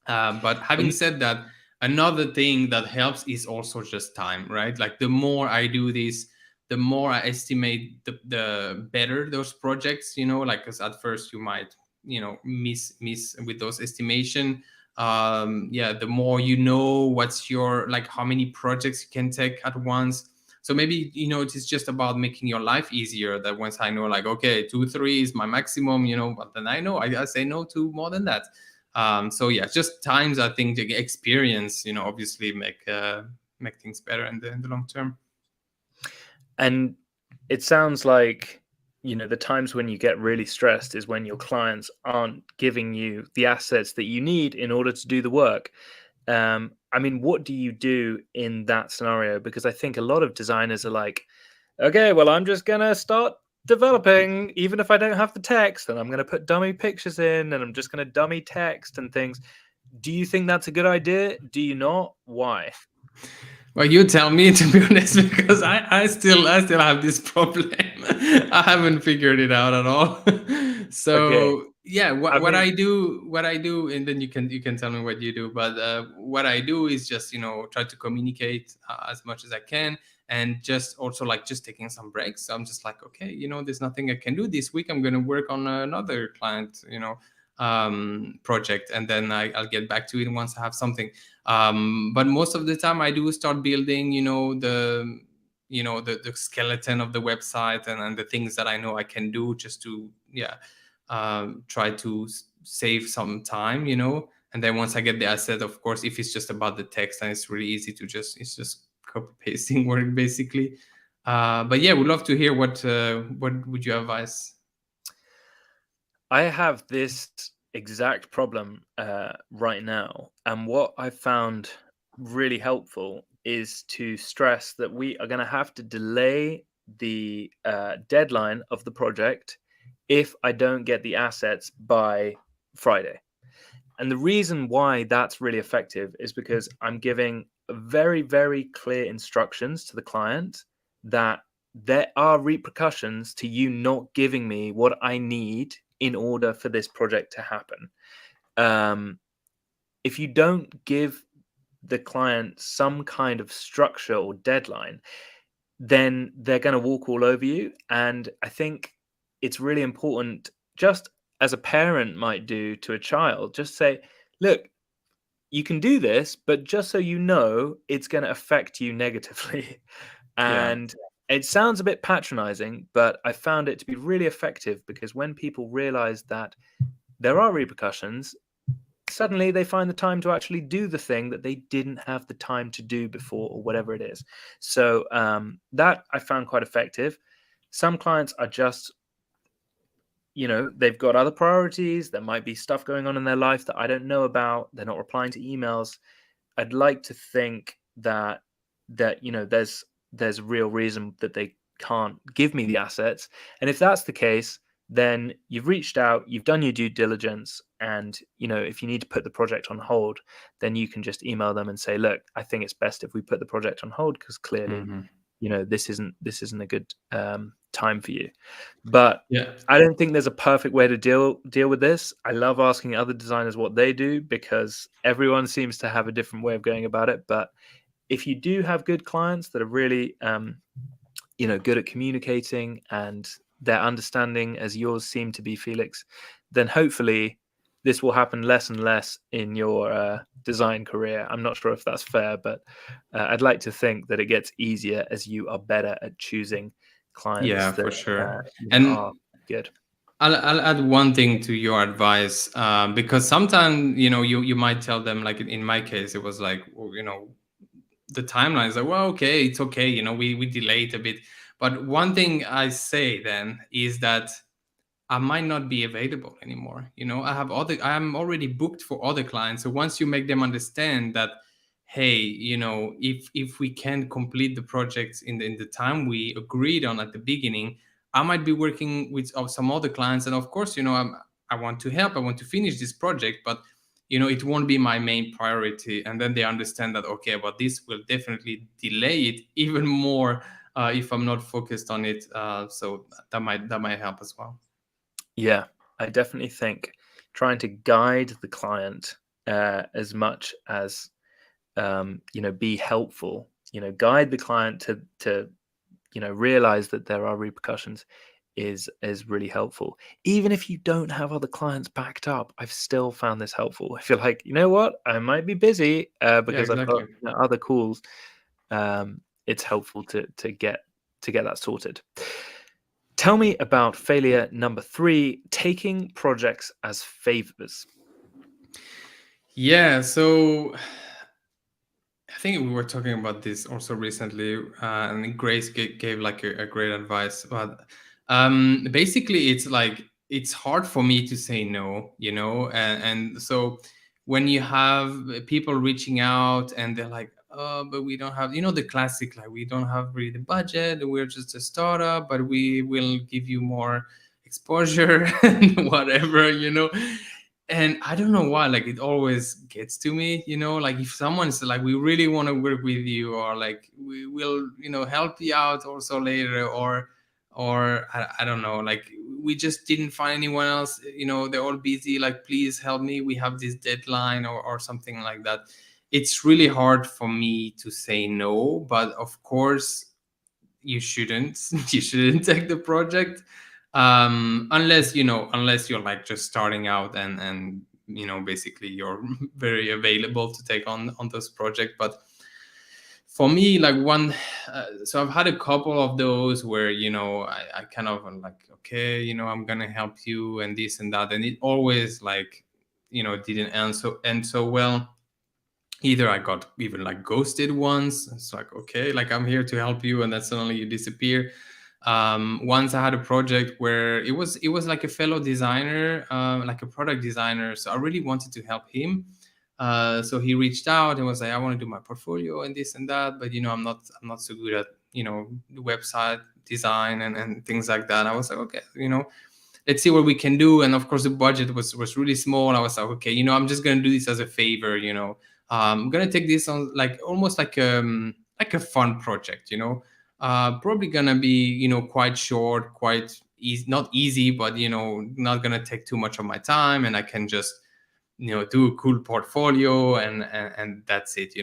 But having said that, another thing that helps is also just time, right? Like the more I do this, the more I estimate, the better those projects, like, because at first you might, miss with those estimation. Yeah, the more what's your, like, how many projects you can take at once. So maybe, it is just about making your life easier, that once I know, like, okay, 2-3 is my maximum, but then I know I say no to more than that. So yeah, just times, I think the experience, obviously make things better in the long term. And it sounds like, the times when you get really stressed is when your clients aren't giving you the assets that you need in order to do the work. I mean, what do you do in that scenario? Because I think a lot of designers are like, okay, well, I'm just going to start developing, even if I don't have the text, and I'm going to put dummy pictures in, and I'm just going to dummy text and things. Do you think that's a good idea? Do you not? Why? Well, you tell me, to be honest, because I still have this problem. I haven't figured it out at all. Okay. So yeah, I what mean, I do, and then you can tell me what you do. But what I do is just try to communicate as much as I can, and just also, like, just taking some breaks. So I'm just like, okay, there's nothing I can do this week. I'm gonna work on another client, project, and then I'll get back to it once I have something. But most of the time I do start building, the skeleton of the website, and the things that I know I can do, just to try to save some time, and then once I get the asset, of course, if it's just about the text, then it's really easy to it's just copy pasting work, basically. But yeah, we'd love to hear what would you advise. I have this exact problem right now. And what I found really helpful is to stress that we are going to have to delay the deadline of the project if I don't get the assets by Friday. And the reason why that's really effective is because I'm giving very, very clear instructions to the client that there are repercussions to you not giving me what I need in order for this project to happen. If you don't give the client some kind of structure or deadline, then they're going to walk all over you. And I think it's really important, just as a parent might do to a child, just say, look, you can do this, but just so you know, it's going to affect you negatively. Yeah. And it sounds a bit patronizing, but I found it to be really effective, because when people realize that there are repercussions, suddenly they find the time to actually do the thing that they didn't have the time to do before, or whatever it is. So that I found quite effective. Some clients are just they've got other priorities. There might be stuff going on in their life that I don't know about. They're not replying to emails. I'd like to think that there's a real reason that they can't give me the assets. And if that's the case, then you've reached out, you've done your due diligence, and if you need to put the project on hold, then you can just email them and say, look, I think it's best if we put the project on hold because clearly this isn't a good time for you. But Yeah. I don't think there's a perfect way to deal with this. I love asking other designers what they do because everyone seems to have a different way of going about it. But if you do have good clients that are really good at communicating and their understanding as yours seem to be, Felix, then hopefully this will happen less and less in your design career. I'm not sure if that's fair, but I'd like to think that it gets easier as you are better at choosing clients Yeah, that for sure. are And good. I'll add one thing to your advice, because sometimes you might tell them, like in my case it was like, well, the timeline is like, well, okay, it's okay, we delay it a bit. But one thing I say then is that I might not be available anymore. I'm already booked for other clients. So once you make them understand that, hey, if we can complete the projects in the time we agreed on at the beginning, I might be working with some other clients. And of course, I want to help, I want to finish this project, but it won't be my main priority. And then they understand that, okay, but this will definitely delay it even more if I'm not focused on it. So that might help as well. Yeah, I definitely think trying to guide the client as much as be helpful. Guide the client to realize that there are repercussions is really helpful. Even if you don't have other clients backed up, I've still found this helpful. If you're like, you know what, I might be busy Yeah, because I've exactly. got other calls. It's helpful to get that sorted. Tell me about failure number 3, taking projects as favors. Yeah, so I think we were talking about this also recently, and Grace gave like a great advice. But basically, it's like it's hard for me to say no, and so when you have people reaching out and they're like, oh, but we don't have, the classic, like, we don't have really the budget, we're just a startup, but we will give you more exposure and whatever, and I don't know why, like, it always gets to me, like, if someone's like, we really want to work with you, or like, we will, help you out also later, or I don't know, like, we just didn't find anyone else, they're all busy, like, please help me, we have this deadline, or something like that. It's really hard for me to say no, but of course you shouldn't you shouldn't take the project, unless you're like just starting out, and basically you're very available to take on this project. But for me, like, so I've had a couple of those where I kind of am like, okay, I'm gonna help you and this and that, and it always, like, didn't end so well. Either I got even like ghosted once. It's like, okay, like, I'm here to help you, and then suddenly you disappear. Once I had a project where it was like a fellow designer, like a product designer. So I really wanted to help him. So he reached out and was like, I want to do my portfolio and this and that, but I'm not so good at the website design and things like that. I was like, okay, let's see what we can do. And of course, the budget was really small. I was like, okay, I'm just gonna do this as a favor. I'm gonna take this on, like, almost like a fun project. Probably gonna be quite short, quite easy, not easy, but not gonna take too much of my time, and I can just do a cool portfolio, and that's it.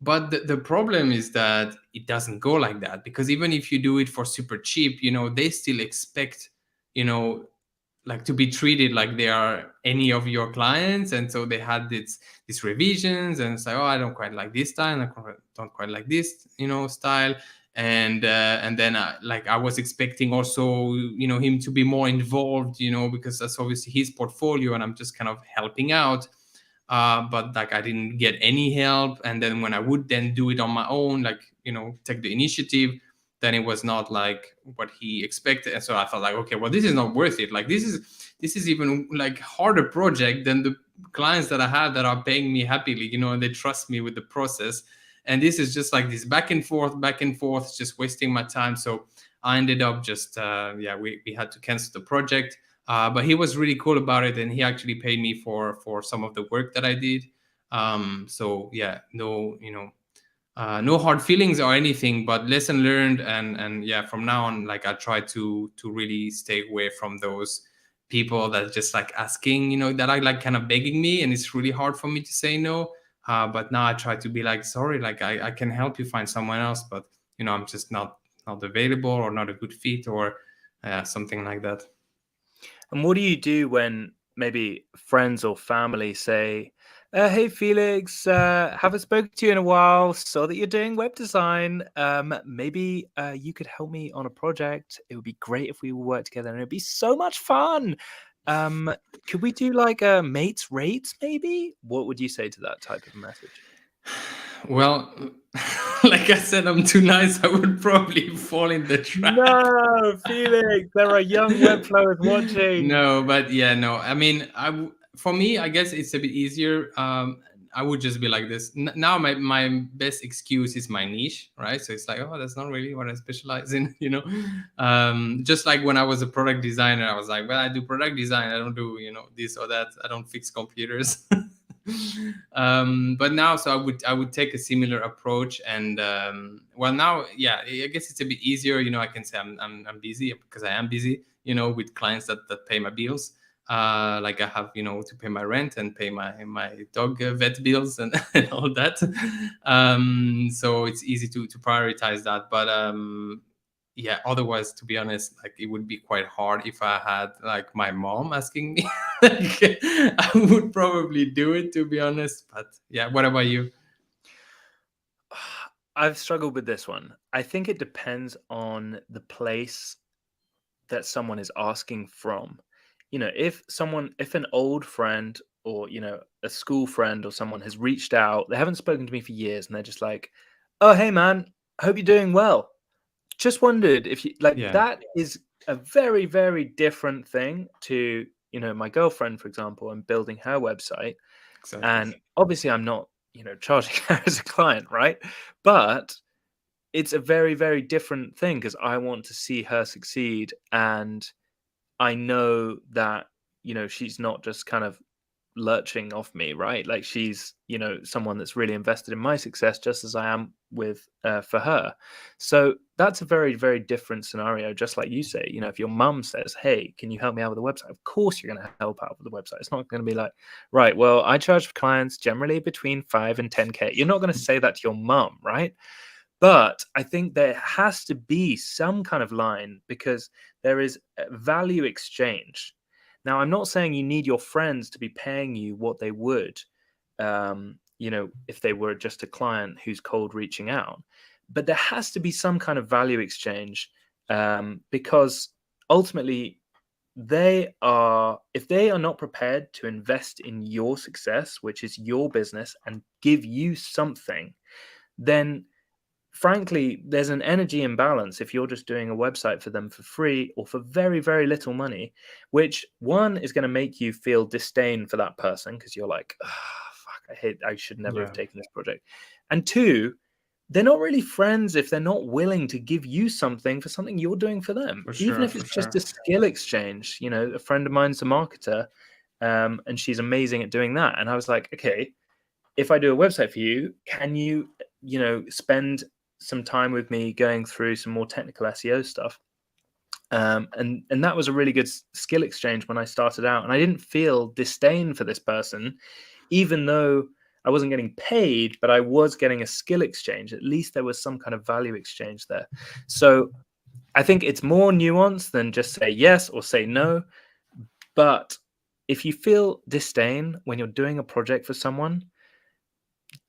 But the problem is that it doesn't go like that, because even if you do it for super cheap, they still expect, you know like, to be treated like they are any of your clients. And so they had these revisions and say, oh, I don't quite like this style, don't quite like this style. And then I was expecting also him to be more involved, because that's obviously his portfolio and I'm just kind of helping out. But like, I didn't get any help. And then when I would then do it on my own, like, take the initiative, then it was not like what he expected. And so I thought like, okay, well, this is not worth it. Like this is even like harder project than the clients that I have that are paying me happily, and they trust me with the process. And this is just like this back and forth, just wasting my time. So I ended up just, we had to cancel the project. But he was really cool about it, and he actually paid me for some of the work that I did. So yeah, no, no hard feelings or anything, but lesson learned. And yeah, from now on, like I try to really stay away from those people that just like asking, that are like kind of begging me, and it's really hard for me to say no. But now I try to be like, sorry, like I can help you find someone else, but I'm just not available or not a good fit or something like that. And what do you do when maybe friends or family say, hey, Felix, haven't spoken to you in a while, saw that you're doing web design. Maybe you could help me on a project. It would be great if we would work together, and it'd be so much fun. Could we do like a mates rates maybe? What would you say to that type of message? Well, like I said, I'm too nice. I would probably fall in the trap. No, Felix, there are young Webflowers watching. No, but yeah, no. I mean, for me, I guess it's a bit easier. I would just be like this. Now, my best excuse is my niche, right? So it's like, oh, that's not really what I specialize in, Just like when I was a product designer, I was like, well, I do product design. I don't do, this or that. I don't fix computers. But now, so I would take a similar approach. And well, now, yeah, I guess it's a bit easier. I can say I'm busy because I am busy. With clients that pay my bills. Like I have, to pay my rent and pay my dog vet bills and, and all that. So it's easy to prioritize that. But yeah, otherwise, to be honest, like it would be quite hard if I had like my mom asking me. Like, I would probably do it, to be honest. But yeah, what about you? I've struggled with this one. I think it depends on the place that someone is asking from. If an old friend or, a school friend or someone has reached out, they haven't spoken to me for years, and they're just like, oh, hey man, hope you're doing well. Just wondered if you like, Yeah, that is a very, very different thing to, my girlfriend, for example, and building her website. exactly. And obviously I'm not, charging her as a client, right? But it's a very, very different thing because I want to see her succeed. And I know that, she's not just kind of lurching off me, right? Like she's, someone that's really invested in my success just as I am with for her. So that's a very, very different scenario. Just like you say, if your mum says, hey, can you help me out with the website? Of course you're going to help out with the website. It's not going to be like, right, well, I charge clients generally between 5 and 10K. You're not going to say that to your mum, right? But I think there has to be some kind of line because there is a value exchange. Now, I'm not saying you need your friends to be paying you what they would, if they were just a client who's cold reaching out. But there has to be some kind of value exchange because ultimately, if they are not prepared to invest in your success, which is your business, and give you something, then frankly, there's an energy imbalance if you're just doing a website for them for free or for very, very little money, which one is going to make you feel disdain for that person because you're like, oh, fuck, I should never have taken this project. And two, they're not really friends if they're not willing to give you something for something you're doing for them, even if it's just a skill exchange. A friend of mine's a marketer, and she's amazing at doing that. And I was like, okay, if I do a website for you, can you, spend some time with me going through some more technical SEO stuff? And that was a really good skill exchange when I started out. And I didn't feel disdain for this person, even though I wasn't getting paid, but I was getting a skill exchange. At least there was some kind of value exchange there. So I think it's more nuanced than just say yes or say no. But if you feel disdain when you're doing a project for someone,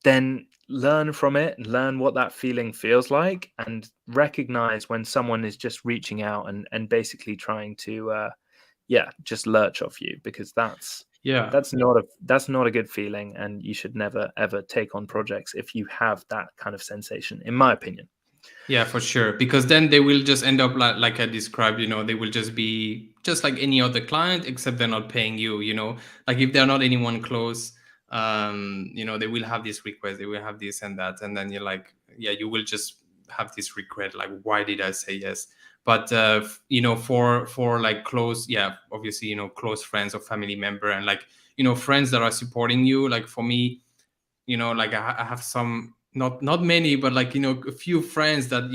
then learn from it and learn what that feeling feels like and recognize when someone is just reaching out and basically trying to just lurch off you, because that's not a good feeling, and you should never ever take on projects if you have that kind of sensation, in my opinion. Yeah, for sure. Because then they will just end up like I described, they will just be just like any other client, except they're not paying you. Like if they're not anyone close, they will have this request, they will have this and that. And then you're like, yeah, you will just have this regret, like, why did I say yes? But for like close, yeah, obviously, close friends or family member, and like, friends that are supporting you. Like for me, like I have some, not many, but like, a few friends that,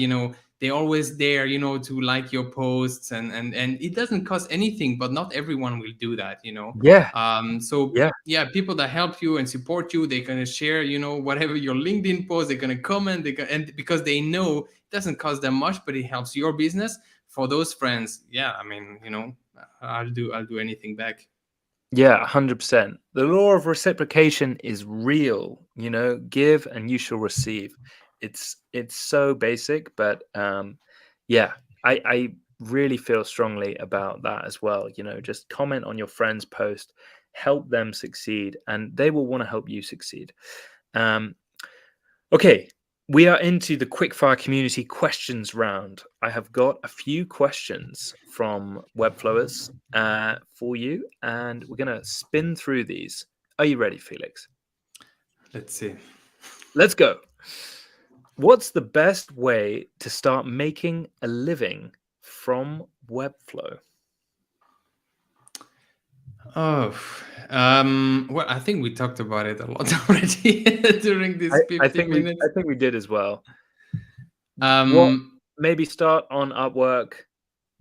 they always there, to like your posts, and it doesn't cost anything, but not everyone will do that. Yeah, So yeah, yeah, people that help you and support you, they're gonna share, whatever your LinkedIn post, they're gonna comment, and because they know it doesn't cost them much, but it helps your business. For those friends, yeah, I mean, I'll do anything back. yeah, 100%. The law of reciprocation is real. Give and you shall receive. It's so basic, but yeah, I really feel strongly about that as well. Just comment on your friend's post, help them succeed, and they will want to help you succeed. Um, Okay, we are into the quickfire community questions round. I have got a few questions from Webflowers for you, and we're going to spin through these. Are you ready, Felix? Let's see. Let's go. What's the best way to start making a living from Webflow? Oh, well, I think we talked about it a lot already during I, this I 50 think we I minutes. think we did as well. What Um, maybe start on Upwork,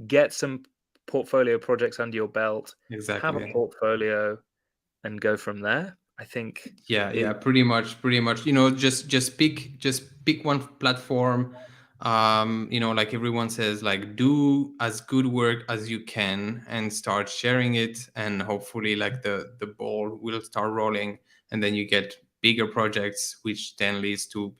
get some portfolio projects under your belt, have a exactly. portfolio, and go from there. I think Yeah, is yeah, pretty much. Just pick one platform. Like everyone says, like, do as good work as you can and start sharing it, and hopefully, like, the ball will start rolling, and then you get bigger projects, which then leads to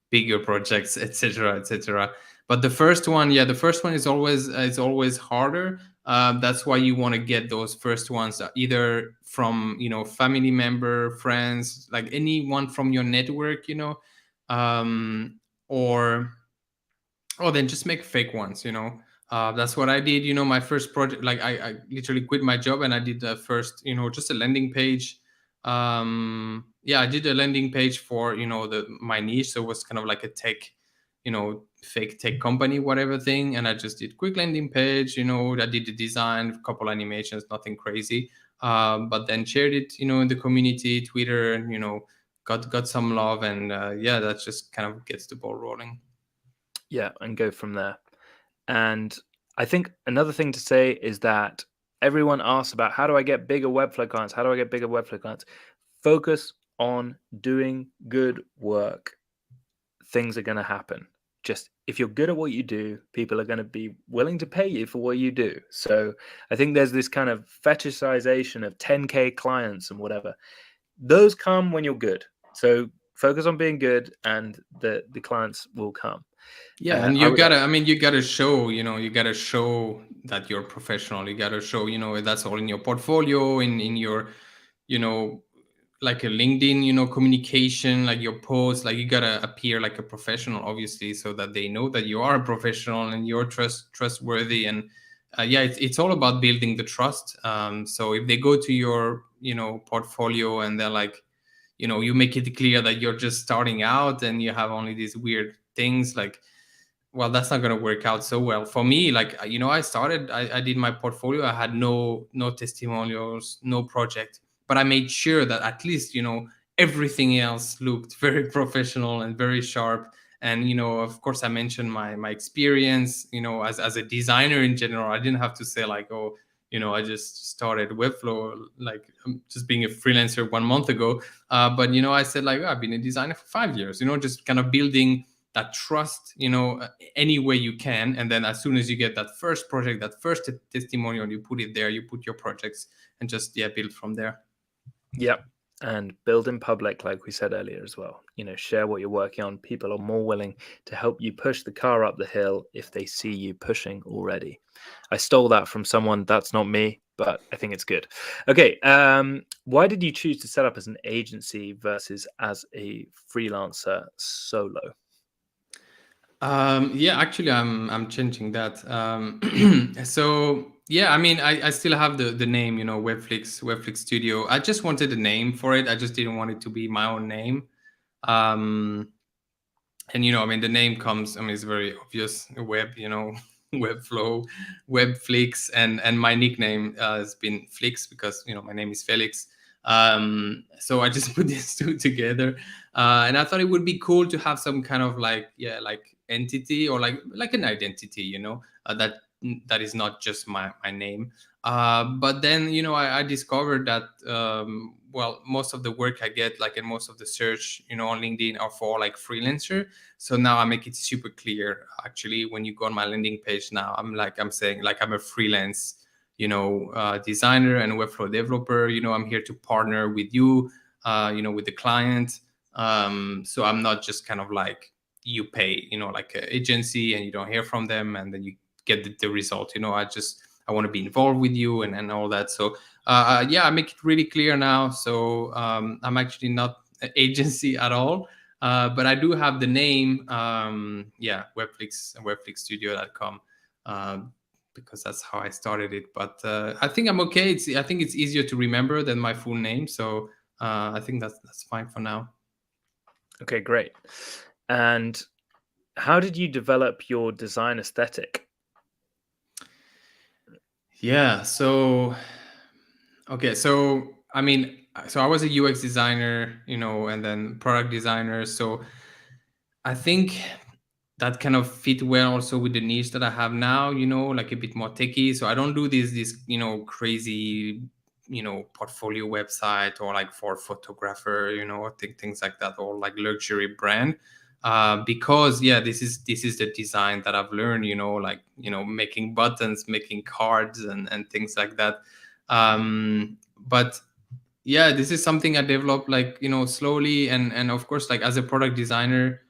bigger projects, etc., etc. But the first one is always harder. That's why you want to get those first ones, either from family member, friends, like anyone from your network, or then just make fake ones. That's what I did. My first project, like I literally quit my job and I did the first, just a landing page. Yeah, I did a landing page for the my niche, so it was kind of like a tech, fake tech company, whatever thing. And I just did quick landing page. I did the design, a couple animations, nothing crazy. But then shared it, in the community, Twitter, and got some love, and yeah, that just kind of gets the ball rolling. yeah, and go from there. And I think another thing to say is that everyone asks about how do I get bigger Webflow clients? How do I get bigger Webflow clients? Focus on doing good work. Things are going to happen. Just if you're good at what you do, people are going to be willing to pay you for what you do. So I think there's this kind of fetishization of 10K clients and whatever. Those come when you're good. So focus on being good, and the clients will come. Yeah, and I you would, gotta, I mean, you gotta show that you're professional. You gotta show, that's all in your portfolio, in your, you know, like a LinkedIn, communication, like your posts, like you gotta appear like a professional, obviously, so that they know that you are a professional and you're trustworthy. And yeah, it's all about building the trust. So if they go to your, portfolio, and they're like, you make it clear that you're just starting out and you have only these weird things, like, well, that's not going to work out so well for me. Like, I did my portfolio, I had no testimonials, no project, but I made sure that at least, everything else looked very professional and very sharp. And of course, I mentioned my experience, as a designer in general. I didn't have to say like, oh, I just started Webflow, like, I'm just being a freelancer 1 month ago. But I said, like, oh, I've been a designer for 5 years, just kind of building that trust, any way you can. And then as soon as you get that first project, that first testimonial, you put it there, you put your projects, and just, yeah, build from there. yep. And build in public, like we said earlier as well. Share what you're working on. People are more willing to help you push the car up the hill if they see you pushing already. I stole that from someone. That's not me, but I think it's good. Okay. Why did you choose to set up as an agency versus as a freelancer solo? Yeah, actually, I'm changing that. So yeah, I mean, I still have the name, you know, Webflix Studio. I just wanted a name for it. I just didn't want it to be my own name. Um, and you know, I mean, the name comes. I mean, it's very obvious. Web, you know, Webflow, Webflix, and my nickname has been Flix because you know my name is Felix. So I just put these two together, and I thought it would be cool to have some kind of like like entity or like an identity, you know, that is not just my name. But then you know I discovered that well, most of the work I get, like, and most of the search, you know, on LinkedIn are for like freelancer. So now I make it super clear. Actually, when you go on my landing page now, I'm saying like I'm a freelance, you know, designer and Webflow developer. You know, I'm here to partner with you, you know, with the client. So I'm not just kind of like you pay, you know, like an agency and you don't hear from them and then you get the result. You know, I want to be involved with you and all that. So yeah, I make it really clear now. So I'm actually not an agency at all. But I do have the name, yeah, Webflix and webflixstudio.com, because that's how I started it. But I think I'm okay. I think it's easier to remember than my full name. So I think that's fine for now. Okay, great. And how did you develop your design aesthetic? Yeah. So, okay. So, I mean, so I was a UX designer, you know, and then product designer. So I think that kind of fit well also with the niche that I have now, you know, like a bit more techy. So I don't do this, you know, crazy, you know, portfolio website or like for photographer, you know, things like that, or like luxury brand. Because yeah, this is the design that I've learned, you know, like, you know, making buttons, making cards and things like that. But yeah, this is something I developed, like, you know, slowly. And of course, like as a product designer,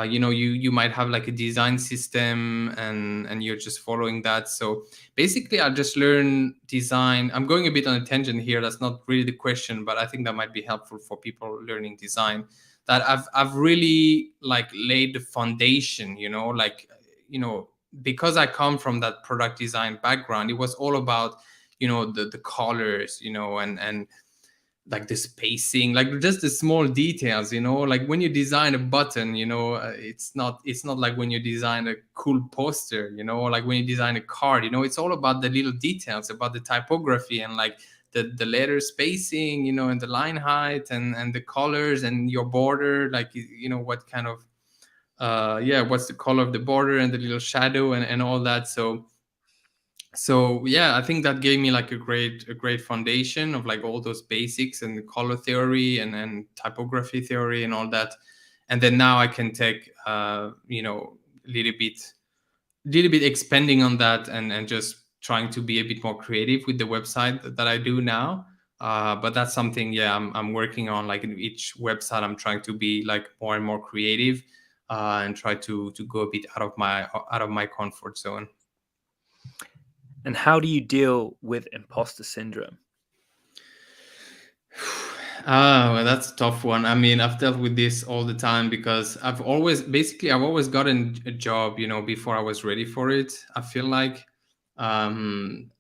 you know, you might have like a design system and you're just following that. So basically I just learn design. I'm going a bit on a tangent here, that's not really the question, but I think that might be helpful for people learning design, that I've really like laid the foundation, you know, like, you know, because I come from that product design background. It was all about, you know, the colors, you know, and like the spacing, like just the small details, you know, like when you design a button, you know, it's not like when you design a cool poster, you know, or like when you design a card, you know, it's all about the little details, about the typography and like the letter spacing, you know, and the line height and the colors and your border, like, you know, what kind of yeah, what's the color of the border and the little shadow and all that. So yeah, I think that gave me like a great foundation of like all those basics and the color theory and typography theory and all that. And then now I can take you know, a little bit expanding on that and just trying to be a bit more creative with the website that I do now. But that's something, yeah, I'm working on. Like in each website I'm trying to be like more and more creative, and try to go a bit out of my comfort zone. And how do you deal with imposter syndrome? Well, that's a tough one. I mean, I've dealt with this all the time because I've always gotten a job, you know, before I was ready for it. I feel like, um,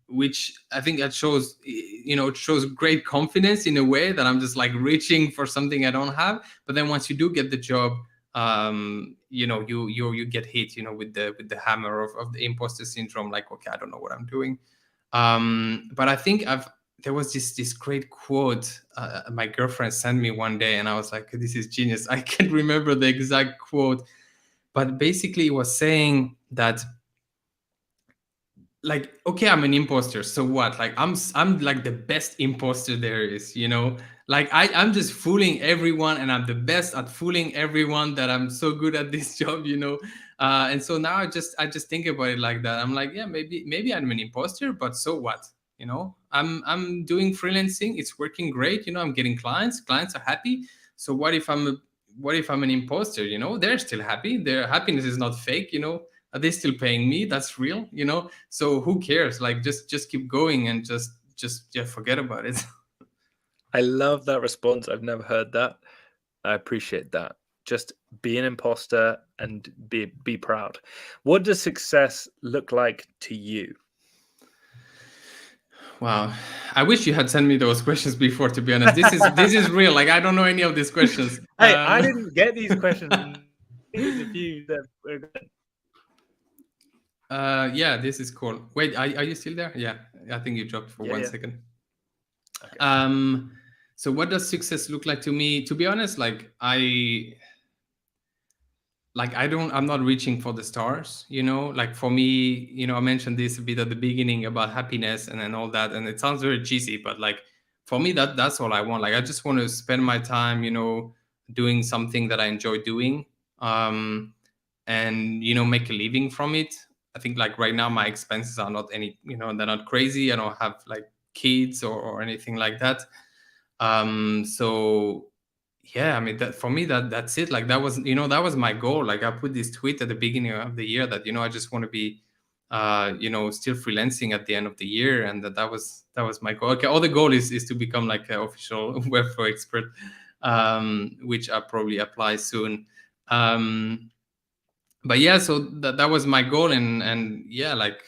which I think that shows, you know, it shows great confidence in a way that I'm just like reaching for something I don't have. But then once you do get the job, you know, you get hit, you know, with the hammer of the imposter syndrome. Like, okay, I don't know what I'm doing. But I think there was this great quote my girlfriend sent me one day, and I was like, this is genius. I can't remember the exact quote, but basically it was saying that, like, okay, I'm an imposter, so what? Like, I'm like the best imposter there is, you know, like I'm just fooling everyone and I'm the best at fooling everyone, that I'm so good at this job, you know. And so now I just think about it like that. I'm like, yeah, maybe I'm an imposter, but so what? You know, I'm doing freelancing, it's working great, you know, I'm getting clients are happy. So what if I'm an imposter? You know, they're still happy, their happiness is not fake, you know. Are they still paying me? That's real, you know. So who cares? Like, just keep going and just yeah, forget about it. I love that response. I've never heard that. I appreciate that. just be an imposter and be proud. What does success look like to you? Wow, I wish you had sent me those questions before. To be honest, this is real. Like I don't know any of these questions. Hey, I didn't get these questions. There's a few that were good. Yeah, this is cool. Wait, are you still there? Yeah, I think you dropped for 1 second. Okay. So what does success look like to me? To be honest, I'm not reaching for the stars, like for me, I mentioned this a bit at the beginning about happiness and all that. And it sounds very cheesy, but like for me, that's all I want. Like, I just want to spend my time, doing something that I enjoy doing, and, make a living from it. I think like right now, my expenses are not they're not crazy. I don't have like kids or anything like that. So yeah, I mean, that for me, that's it. Like that was my goal. Like I put this tweet at the beginning of the year that I just want to be still freelancing at the end of the year, and that was my goal. Okay, all the goal is to become like an official Webflow expert, which I probably apply soon. But yeah, so that was my goal, and yeah, like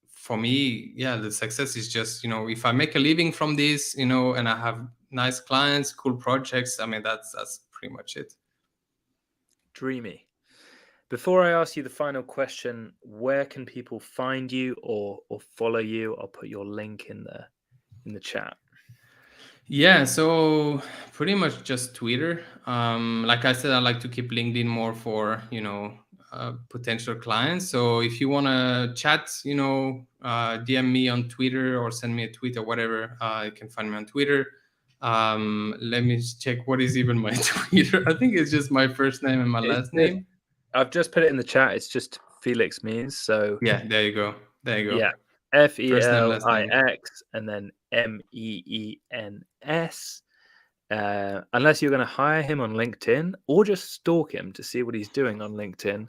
for me, yeah, the success is just if I make a living from this, and I have nice clients, cool projects. I mean, that's pretty much it. Dreamy. Before I ask you the final question, where can people find you or follow you? I'll put your link in the chat. Yeah, so pretty much just Twitter. Like I said, I like to keep LinkedIn more for potential clients. So if you want to chat, DM me on Twitter or send me a tweet or whatever. You can find me on Twitter. Let me check what is even my Twitter. I think it's just my first name and my last name. I've just put it in the chat. It's just Felix Meens. So yeah, there you go. Yeah, First name, last name. Felix and then Meens. Unless you're going to hire him on LinkedIn or just stalk him to see what he's doing on LinkedIn.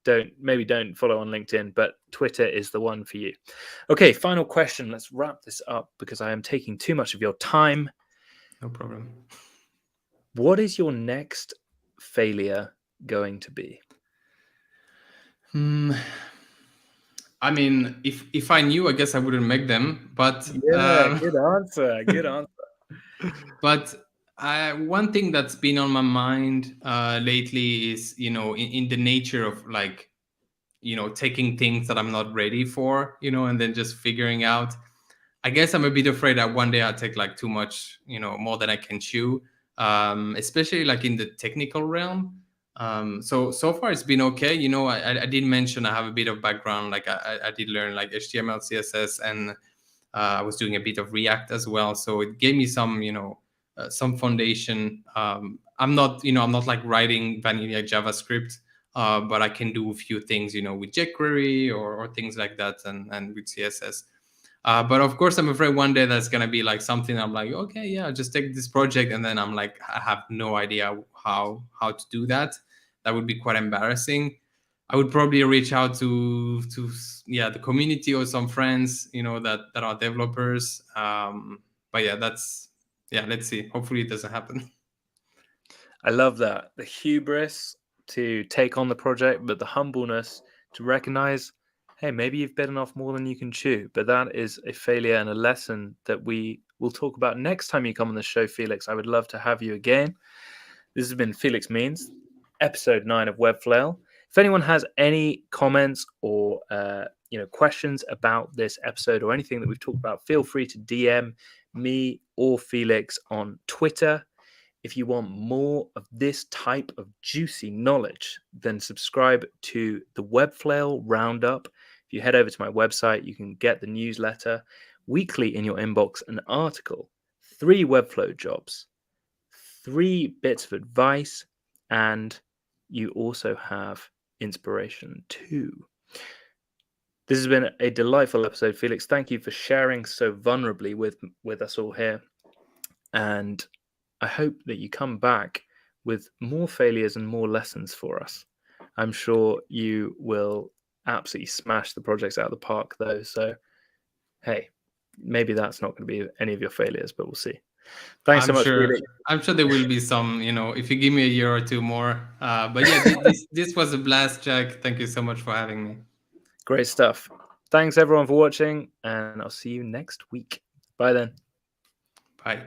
Don't follow on LinkedIn, but Twitter is the one for you. Okay, final question. Let's wrap this up because I am taking too much of your time. No problem. What is your next failure going to be? I mean, if I knew, I guess I wouldn't make them. But yeah, good answer. Good answer. But one thing that's been on my mind lately is, in the nature of like, taking things that I'm not ready for, and then just figuring out. I guess I'm a bit afraid that one day I'll take like too much, more than I can chew, especially like in the technical realm. So far it's been okay. I did mention I have a bit of background. Like I did learn like HTML, CSS, and I was doing a bit of React as well. So it gave me some foundation. I'm not like writing vanilla JavaScript, but I can do a few things, with jQuery or things like that, and with CSS. But of course, I'm afraid one day that's gonna be like something I'm like, okay, yeah, just take this project, and then I'm like, I have no idea how to do that. That would be quite embarrassing. I would probably reach out to the community or some friends, that are developers. But yeah, let's see. Hopefully, it doesn't happen. I love that. The hubris to take on the project, but the humbleness to recognize, hey, maybe you've bitten off more than you can chew. But that is a failure and a lesson that we will talk about next time you come on the show, Felix. I would love to have you again. This has been Felix Meens, episode 9 of Webflail. If anyone has any comments or questions about this episode or anything that we've talked about, feel free to DM me or Felix on Twitter. If you want more of this type of juicy knowledge, then subscribe to the Webflail Roundup. If you head over to my website, you can get the newsletter weekly in your inbox, an article, 3 Webflow jobs, 3 bits of advice, and you also have inspiration too. This has been a delightful episode, Felix. Thank you for sharing so vulnerably with us all here. And I hope that you come back with more failures and more lessons for us. I'm sure you will absolutely smash the projects out of the park, though. So, hey, maybe that's not going to be any of your failures, but we'll see. Thanks so much, Felix. I'm sure there will be some, if you give me a year or two more. But yeah, this was a blast, Jack. Thank you so much for having me. Great stuff. Thanks everyone for watching, and I'll see you next week. Bye then. Bye.